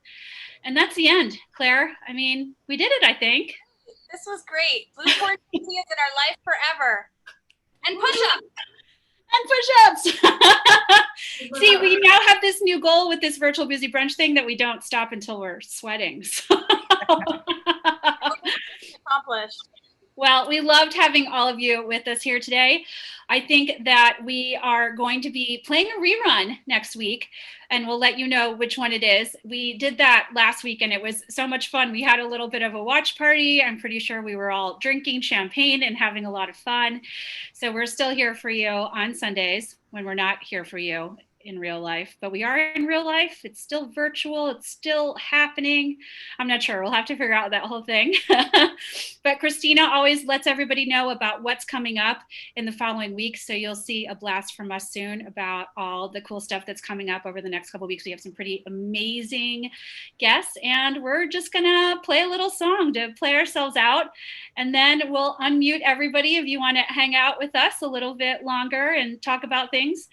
And that's the end, Claire. I mean, we did it, I think. This was great. Blue corn tortillas in our life forever. And push-ups. And push-ups. See, we now have this new goal with this virtual BOOZY brunch thing that we don't stop until we're sweating. So. Accomplished. Well, we loved having all of you with us here today. I think that we are going to be playing a rerun next week, and we'll let you know which one it is. We did that last week, and it was so much fun. We had a little bit of a watch party. I'm pretty sure we were all drinking champagne and having a lot of fun. So we're still here for you on Sundays when we're not here for you in real life, but we are in real life. It's still virtual. It's still happening. I'm not sure. We'll have to figure out that whole thing. But Christina always lets everybody know about what's coming up in the following weeks. So you'll see a blast from us soon about all the cool stuff that's coming up over the next couple of weeks. We have some pretty amazing guests, and we're just gonna play a little song to play ourselves out. And then we'll unmute everybody if you want to hang out with us a little bit longer and talk about things.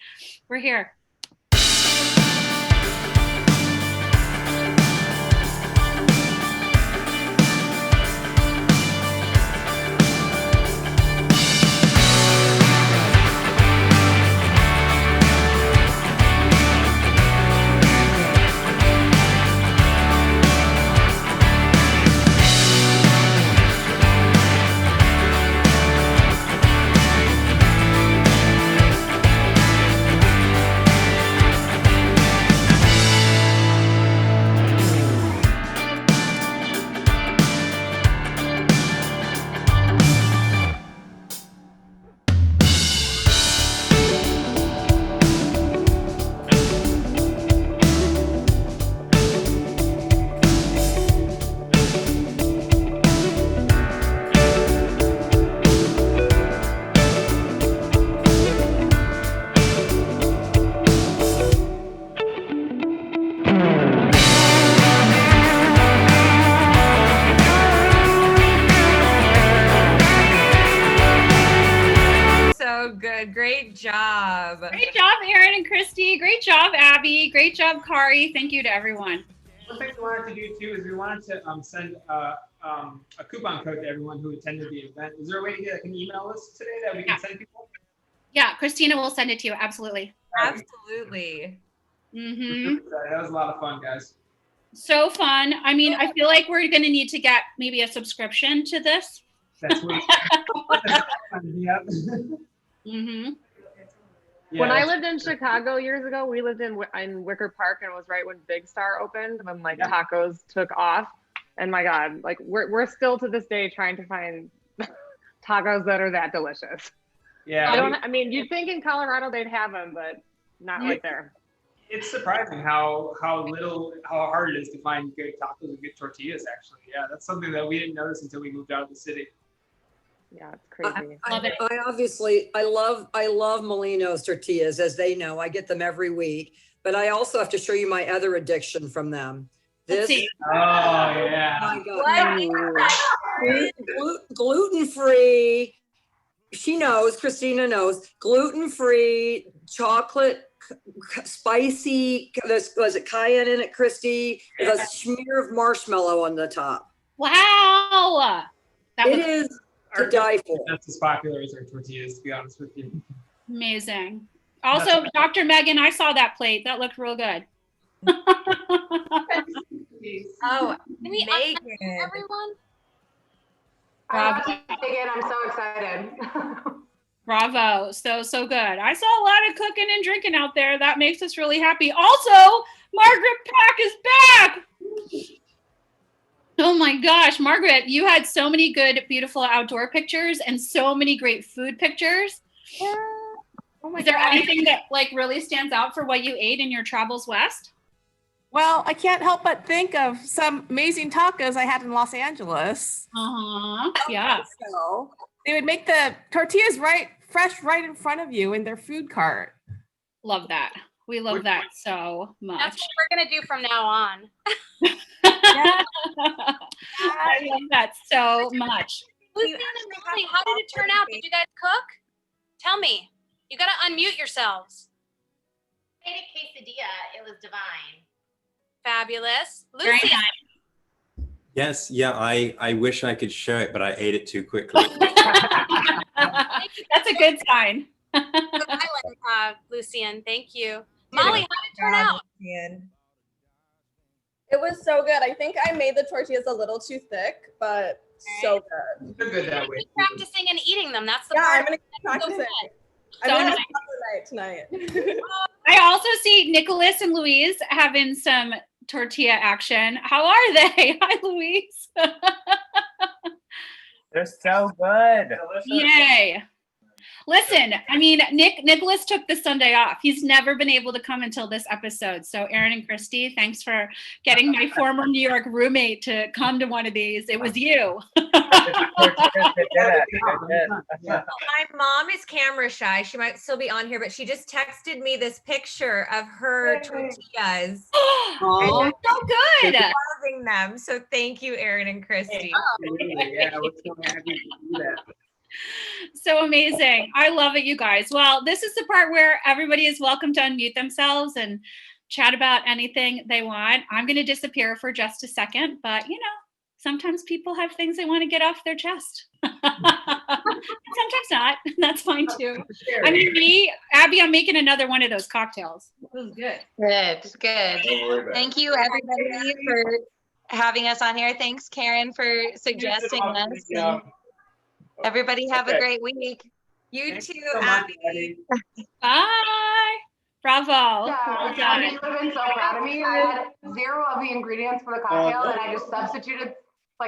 We're here. So good. Great job. Great job, Erin and Christy. Great job, Abby. Great job, Kari. Thank you to everyone. One thing we wanted to do too is we wanted to send a coupon code to everyone who attended the event. Is there a way to get like an email list today that we can send people? Yeah, Christina will send it to you. Absolutely. Absolutely. That was a lot of fun, guys. So fun. I mean, I feel like we're going to need to get maybe a subscription to this. That's what. When I lived in Chicago years ago, we lived in Wicker Park, and it was right when Big Star opened, when like tacos took off. And my God, like we're still to this day trying to find tacos that are that delicious. Yeah. I mean, you'd think in Colorado they'd have them, but not right there. It's surprising how hard it is to find good tacos and good tortillas. Actually, yeah, that's something that we didn't notice until we moved out of the city. Yeah, it's crazy. I love Molino's tortillas, as they know. I get them every week, but I also have to show you my other addiction from them. This. Oh yeah. My God. Gluten-free. She knows. Christina knows. Gluten-free chocolate. Spicy, was it cayenne in it, Christy? With a smear of marshmallow on the top. Wow. It is to die for. That's as popular as our tortillas, to be honest with you. Amazing. Also, Dr. Megan, I saw that plate. That looked real good. Oh, Megan. Everyone? Bravo. I'm so excited. Bravo. So good. I saw a lot of cooking and drinking out there. That makes us really happy. Also, Margaret Pack is back. Oh my gosh, Margaret, you had so many good, beautiful outdoor pictures and so many great food pictures. Yeah. Oh my Is there God. anything that like really stands out for what you ate in your travels west? Well, I can't help but think of some amazing tacos I had in Los Angeles. Yeah. So they would make the tortillas fresh right in front of you in their food cart. Love that. We love that so much. That's what we're going to do from now on. I love that so much. Lucy and Molly, how did it turn out? Did you guys cook? Tell me. You got to unmute yourselves. I made a quesadilla. It was divine. Fabulous. Very Lucy. nice. Yes, yeah, I wish I could show it, but I ate it too quickly. That's a good sign. Lucian, thank you. Molly, how did it turn out? It was so good. I think I made the tortillas a little too thick, but so good. They're good that way. Keep practicing and eating them. That's the Yeah, part. I'm gonna keep practicing. I'm So gonna have nice. a night tonight. I also see Nicholas and Louise having some tortilla action. How are they? Hi, Louise. They're so good. Yay. Listen, I mean, Nicholas took the Sunday off. He's never been able to come until this episode. So Aaron and Christy, thanks for getting my former New York roommate to come to one of these. It was you. My mom is camera shy. She might still be on here, but she just texted me this picture of her tortillas. Oh, so good. Loving them. So thank you, Aaron and Christy. Yeah, we're so happy to do that. So amazing. I love it, you guys. Well, this is the part where everybody is welcome to unmute themselves and chat about anything they want. I'm going to disappear for just a second, but you know, sometimes people have things they want to get off their chest. Sometimes not. That's fine too. I mean, Abby, I'm making another one of those cocktails. It was good. Good. Thank you, everybody, for having us on here. Thanks, Karen, for suggesting us. And everybody have a great week. You too, Abby. Bye. Bravo. Yeah, Well Abby done. would have been so proud of me. I had 0 of the ingredients for the cocktail, and I just substituted